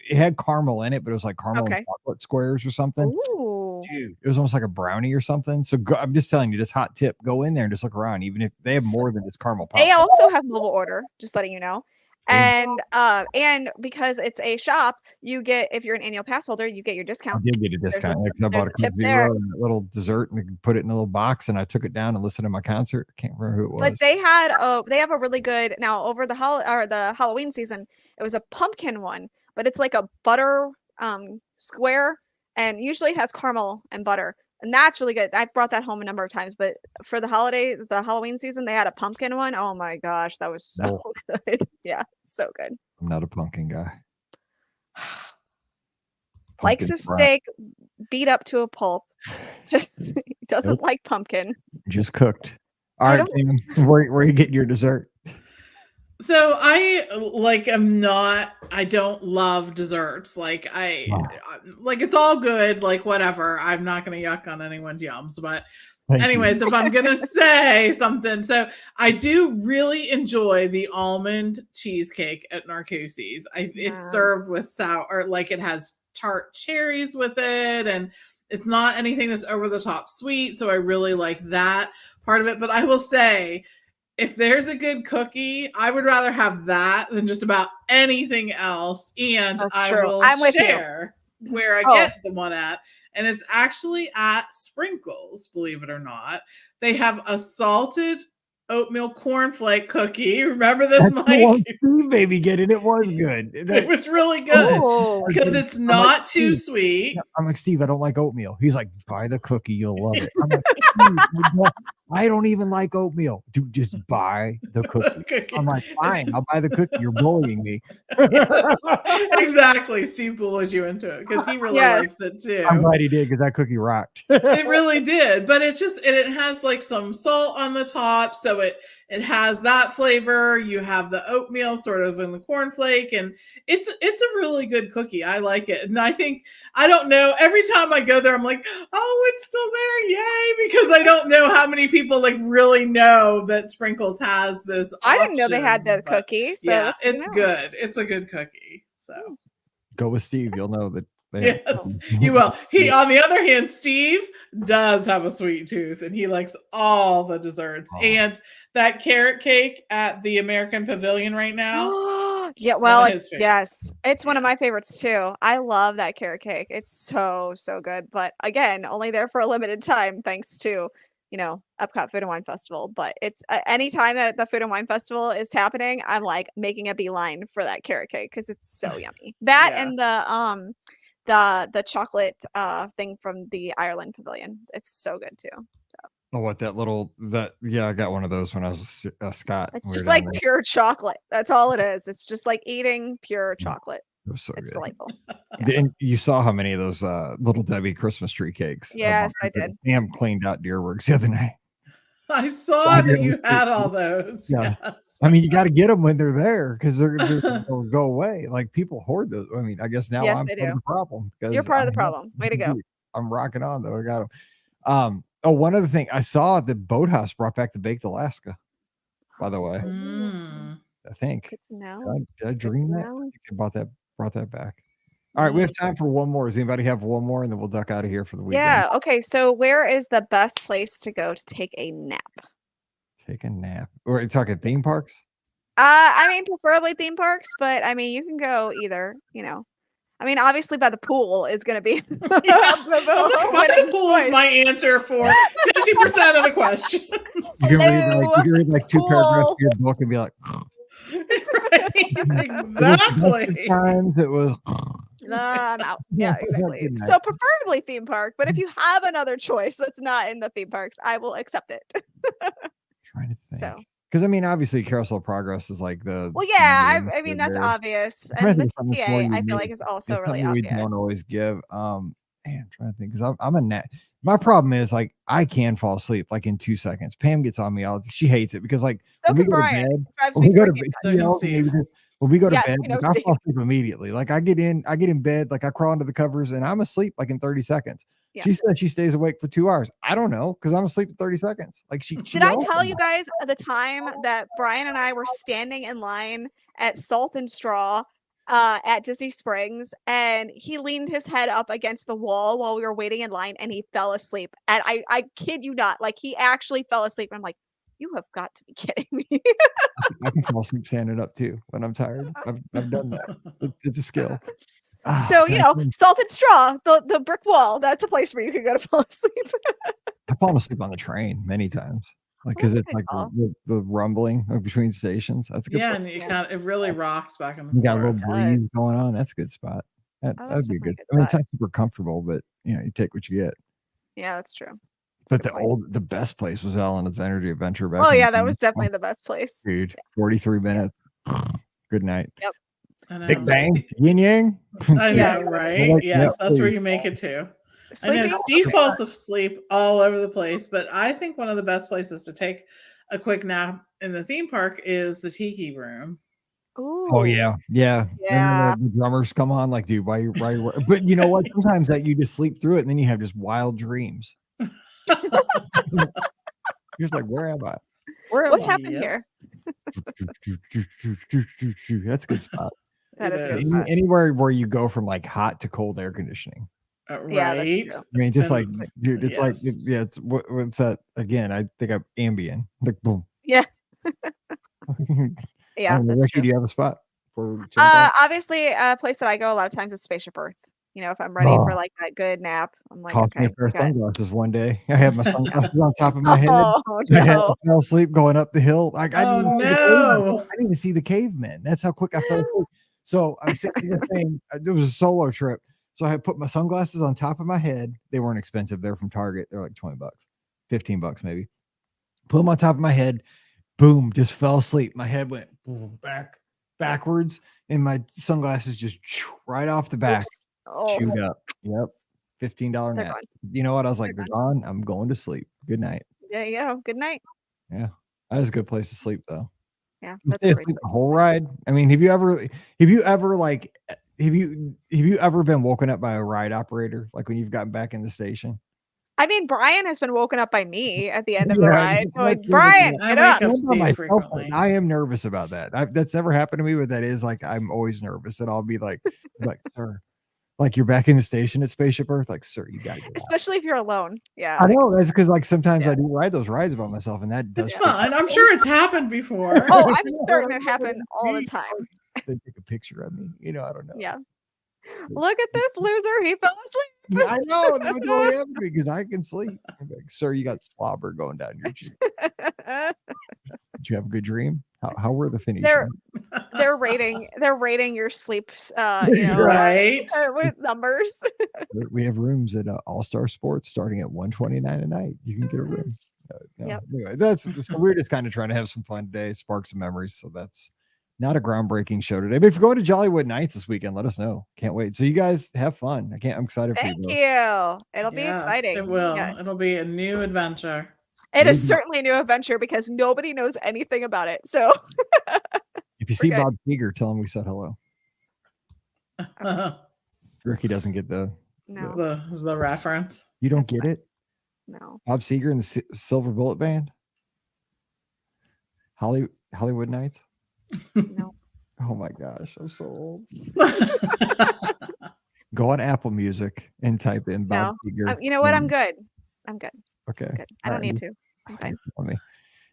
A: it had caramel in it, but it was like caramel and chocolate squares or something.
B: Ooh.
A: Dude, it was almost like a brownie or something. So I'm just telling you, this hot tip: go in there and just look around, even if they have more than just caramel popcorn.
B: They also have mobile order, just letting you know. And because it's a shop, you get, if you're an annual pass holder, you get your discount.
A: I did get a discount because I bought a Coke Zero and a little dessert and put it in a little box, and I took it down and listened to my concert. I can't remember who it was.
B: But they have a really good, now over the Halloween season, it was a pumpkin one, but it's like a butter square, and usually it has caramel and butter. And that's really good. I've brought that home a number of times, but for the Halloween season, they had a pumpkin one. Oh my gosh, that was so good. Yeah, so good.
A: I'm not a pumpkin guy.
B: Likes his steak beat up to a pulp. Just doesn't like pumpkin.
A: Just cooked. All right, Pam, where are you getting your dessert?
C: So I don't love desserts. It's all good, like whatever. I'm not going to yuck on anyone's yums, but anyways, if I'm going to say something, so I do really enjoy the almond cheesecake at Narcoossee's. It's served with it has tart cherries with it, and it's not anything that's over the top sweet. So I really like that part of it. But I will say, if there's a good cookie, I would rather have that than just about anything else. And I will share where I get the one at. And it's actually at Sprinkles, believe it or not. They have a salted oatmeal cornflake cookie. Remember this, Mike?
A: Baby, get it. It was good.
C: It was really good because it's not too sweet.
A: I'm like, Steve, I don't like oatmeal. He's like, buy the cookie, you'll love it. I'm like, I don't even like oatmeal. Dude, just buy the cookie. I'm like, fine, I'll buy the cookie. You're bullying me.
C: Yes, exactly. Steve bullied you into it because he really likes it too.
A: I'm glad he did because that cookie rocked.
C: It really did. But it has like some salt on the top. So it has that flavor. You have the oatmeal sort of in the cornflake, and it's a really good cookie. I like it. And I don't know, every time I go there, I'm like, oh, it's still there. Yay. Because I don't know how many people like really know that Sprinkles has this
B: I didn't know they had the cookie. So
C: yeah, it's good. It's a good cookie. So
A: go with Steve. You'll know that.
C: Yes, you will. On the other hand, Steve does have a sweet tooth, and he likes all the desserts. And that carrot cake at the American Pavilion right now.
B: Yeah, well, yes, it's one of my favorites too. I love that carrot cake. It's so good. But again, only there for a limited time, thanks to Epcot Food and Wine Festival. But it's anytime that the Food and Wine Festival is happening, I'm like making a beeline for that carrot cake because it's so yummy. That and the chocolate thing from the Ireland Pavilion. It's so good too.
A: Oh, what yeah, I got one of those when I was Scott.
B: It's
A: We were
B: just
A: down
B: like
A: there.
B: pure chocolate. That's all it is. It's just like eating pure
A: Mm.
B: chocolate.
A: It was so
B: It's
A: good.
B: delightful.
A: And you saw how many of those little Debbie Christmas tree cakes.
B: Yes, I did.
A: Pam cleaned out Deerworks the other night.
C: I saw
A: So,
C: that you had all those.
A: Yeah.
C: Yes.
A: I mean, you got to get them when they're there because they'll go away. Like people hoard those. I mean, I guess now
B: Yes,
A: I'm
B: they
A: part of
B: do.
A: the problem.
B: You're part of the problem. Way to go.
A: I'm rocking on though. I got them. Oh, one other thing I saw the Boathouse brought back the baked Alaska. By the way, I think.
B: Good to know.
A: Did I dream that? I
B: know.
A: think they brought that back. All right, we have time for one more. Does anybody have one more, and then we'll duck out of here for the weekend?
B: Yeah. Okay. So, where is the best place to go to take a nap?
A: Take a nap. Or are you talking theme parks?
B: I mean, preferably theme parks, but I mean, you can go either. You know, I mean, obviously, by the pool is going to be.
C: By the pool is my answer for 50% of the question.
A: You can read like 2 paragraphs of your book and be like,
C: right, exactly.
A: Times it was.
B: I'm out. Yeah, exactly. So preferably theme park, but if you have another choice that's not in the theme parks, I will accept it.
A: Trying to think.
B: So,
A: because I mean, obviously, Carousel of Progress is like the.
B: Well, yeah, I mean that's obvious, and the TTA I feel like is also really obvious.
A: We don't always give. Man, I'm trying to think because I'm a net. My problem is like I can fall asleep like in 2 seconds. Pam gets on me. She hates it because like
B: so can Brian. When we go to
A: bed, like, I fall asleep immediately. Like I get in bed, like I crawl under the covers, and I'm asleep like in 30 seconds. Yeah. She said she stays awake for 2 hours. I don't know because I'm asleep in 30 seconds. Like she
B: did I tell you guys the time that Brian and I were standing in line at Salt and Straw at Disney Springs, and he leaned his head up against the wall while we were waiting in line, and he fell asleep. And I kid you not, like he actually fell asleep. I'm like, you have got to be kidding me.
A: I can fall asleep standing up too when I'm tired. I've done that. It's a skill.
B: So, you know, Salt and Straw, the brick wall, that's a place where you can go to fall asleep.
A: I've fallen asleep on the train many times. Like, because it's like the rumbling between stations. That's a good
C: and it really rocks back and forth.
A: You got a little breeze going on. That's a good spot. That'd be good. I mean, it's not super comfortable, but you know, you take what you get.
B: Yeah, that's true.
A: But the best place was Elena's Energy Adventure.
B: Oh yeah, that was definitely the best place.
A: Dude, 43 minutes. Good night.
B: Yep.
A: Big Bang, Yin Yang.
C: I know, right? Yes, that's where you make it to. I know Steve falls asleep all over the place, but I think one of the best places to take a quick nap in the theme park is the Tiki Room.
B: Ooh.
A: Oh yeah. And the drummers come on, like, dude, why? But you know what? Sometimes that you just sleep through it, and then you have just wild dreams. You're just like, where am I?
B: What happened here?
A: That's a good spot.
B: That is a good spot.
A: Anywhere where you go from like hot to cold air conditioning.
C: Right.
B: Yeah, that's true.
A: I mean, just like, dude, it's like, it's what's that again? I think I'm Ambien. Like, boom.
B: Yeah. Yeah. That's
A: Rikki, do you have a spot for?
B: Obviously, a place that I go a lot of times is Spaceship Earth. You know, if I'm ready for like that good nap, I'm like,
A: cost me a pair of sunglasses one day. I had my sunglasses on top of my head.
B: Oh no!
A: I fell asleep going up the hill. Like I
C: no!
A: I didn't even see the cavemen. That's how quick I fell asleep. So I'm sitting there saying, it was a solo trip. So I had put my sunglasses on top of my head. They weren't expensive. They're from Target. They're like $20, $15 maybe. Put them on top of my head. Boom! Just fell asleep. My head went backwards, and my sunglasses just right off the back. Chewed up. Yep. $15 nap. You know what? I was like, they're gone. I'm going to sleep. Good night.
B: There you go. Good night.
A: Yeah. That was a good place to sleep though.
B: Yeah. That's a great place.
A: The whole ride. I mean, have you ever been woken up by a ride operator? Like when you've gotten back in the station?
B: I mean, Brian has been woken up by me at the end of the ride. Like, Brian, get up.
A: I am nervous about that. That's never happened to me, but that is like, I'm always nervous that I'll be like, sir. Like you're back in the station at Spaceship Earth, like, sir, you got to get
B: especially if you're alone. Yeah,
A: I know. That's because like sometimes I do ride those rides by myself, and that does.
C: It's fun. I'm sure it's happened before.
B: Oh, I'm certain it happened all the time.
A: They take a picture of me. You know, I don't know.
B: Yeah. Look at this loser. He fell asleep.
A: I know. That's only happened because I can sleep. I'm like, sir, you got slobber going down your cheek. Did you have a good dream? How were the finishes?
B: They're rating your sleep
C: right
B: with numbers.
A: We have rooms at All Star Sports starting at $129 a night. You can get a room. No.
B: Yep.
A: Anyway, so we're just kind of trying to have some fun today, spark some memories. So that's not a groundbreaking show today. But if you're going to Jollywood Nights this weekend, let us know. Can't wait. So you guys have fun. I'm excited for you.
B: Thank
A: Both.
B: you. It'll be
C: Yes,
B: exciting.
C: It will.
B: Yes.
C: It'll be a new adventure.
B: It is certainly a new adventure because nobody knows anything about it. So
A: if you see Bob Seger, tell him we said hello. Ricky doesn't get the
C: reference.
A: You don't get it?
B: No.
A: Bob Seger and the Silver Bullet Band? Hollywood Nights?
B: No.
A: Oh my gosh, I'm so old. Go on Apple Music and type in Bob Seger.
B: You know what? I'm good.
A: Okay.
B: Good. I don't need to. I'm fine.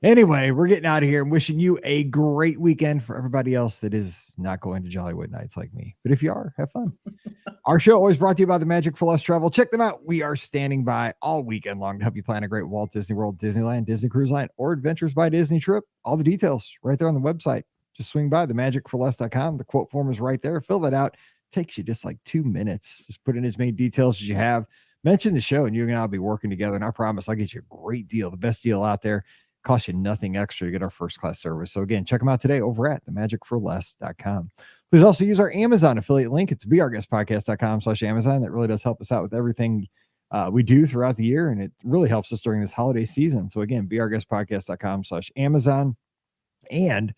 A: Anyway, we're getting out of here and wishing you a great weekend for everybody else that is not going to Jollywood Nights like me. But if you are, have fun. Our show always brought to you by the Magic for Less Travel. Check them out. We are standing by all weekend long to help you plan a great Walt Disney World, Disneyland, Disney Cruise Line, or Adventures by Disney trip. All the details right there on the website. Just swing by themagicforless.com. The quote form is right there. Fill that out. Takes you just like 2 minutes. Just put in as many details as you have. Mention the show and you and I'll be working together. And I promise I'll get you a great deal, the best deal out there. Cost you nothing extra to get our first class service. So again, check them out today over at themagicforless.com. Please also use our Amazon affiliate link. It's beourguestpodcast.com/Amazon. That really does help us out with everything we do throughout the year. And it really helps us during this holiday season. So again, beourguestpodcast.com/Amazon. And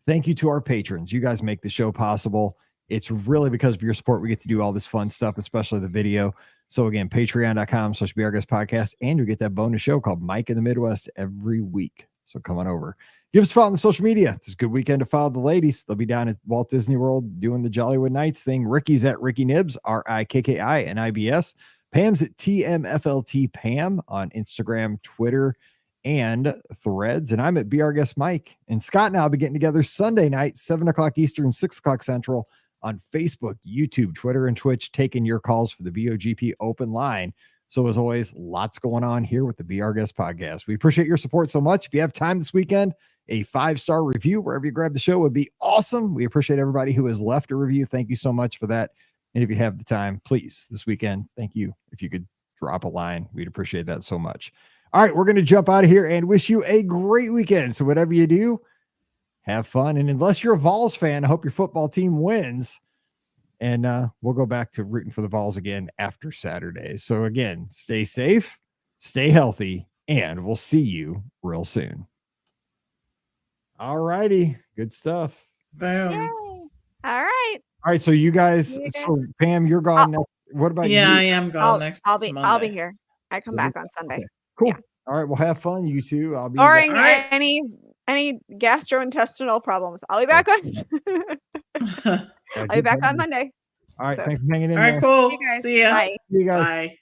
A: thank you to our patrons. You guys make the show possible. It's really because of your support we get to do all this fun stuff, especially the video. So again, patreon.com/beourguestpodcast, and you'll get that bonus show called Mike in the Midwest every week. So come on over. Give us a follow on the social media. It's a good weekend to follow the ladies. They'll be down at Walt Disney World doing the Jollywood Nights thing. Ricky's at Ricky Nibs, RIKKINIBS. Pam's at TMFLT Pam on Instagram, Twitter, and Threads. And I'm at Be Our Guest Mike. And Scott and I'll be getting together Sunday night, 7 o'clock Eastern, 6 o'clock Central on Facebook, YouTube, Twitter, and Twitch, taking your calls for the BOGP open line. So as always, lots going on here with the Be Our Guest podcast. We appreciate your support so much. If you have time this weekend, a 5-star review wherever you grab the show would be awesome. We appreciate everybody who has left a review. Thank you so much for that. And if you have the time, please, this weekend, thank you. If you could drop a line, we'd appreciate that so much. All right, we're going to jump out of here and wish you a great weekend. So whatever you do, have fun. And unless you're a Vols fan, I hope your football team wins. And we'll go back to rooting for the Vols again after Saturday. So again, stay safe, stay healthy, and we'll see you real soon. All righty. Good stuff.
C: Boom.
B: Yay. All right.
A: All right. So you guys, so Pam, you're gone next. What about you?
C: I am gone next.
B: I'll be here. I come back on Sunday.
A: Okay. Cool.
B: Yeah.
A: All right. Well, have fun, you two. I'll be
B: barring any gastrointestinal problems. I'll be back on. I'll be back on Monday.
A: All right. Thanks for hanging in
C: there.
A: All
C: right, cool.
B: See you guys.
C: See ya.
B: Bye.
A: See you guys.
C: Bye.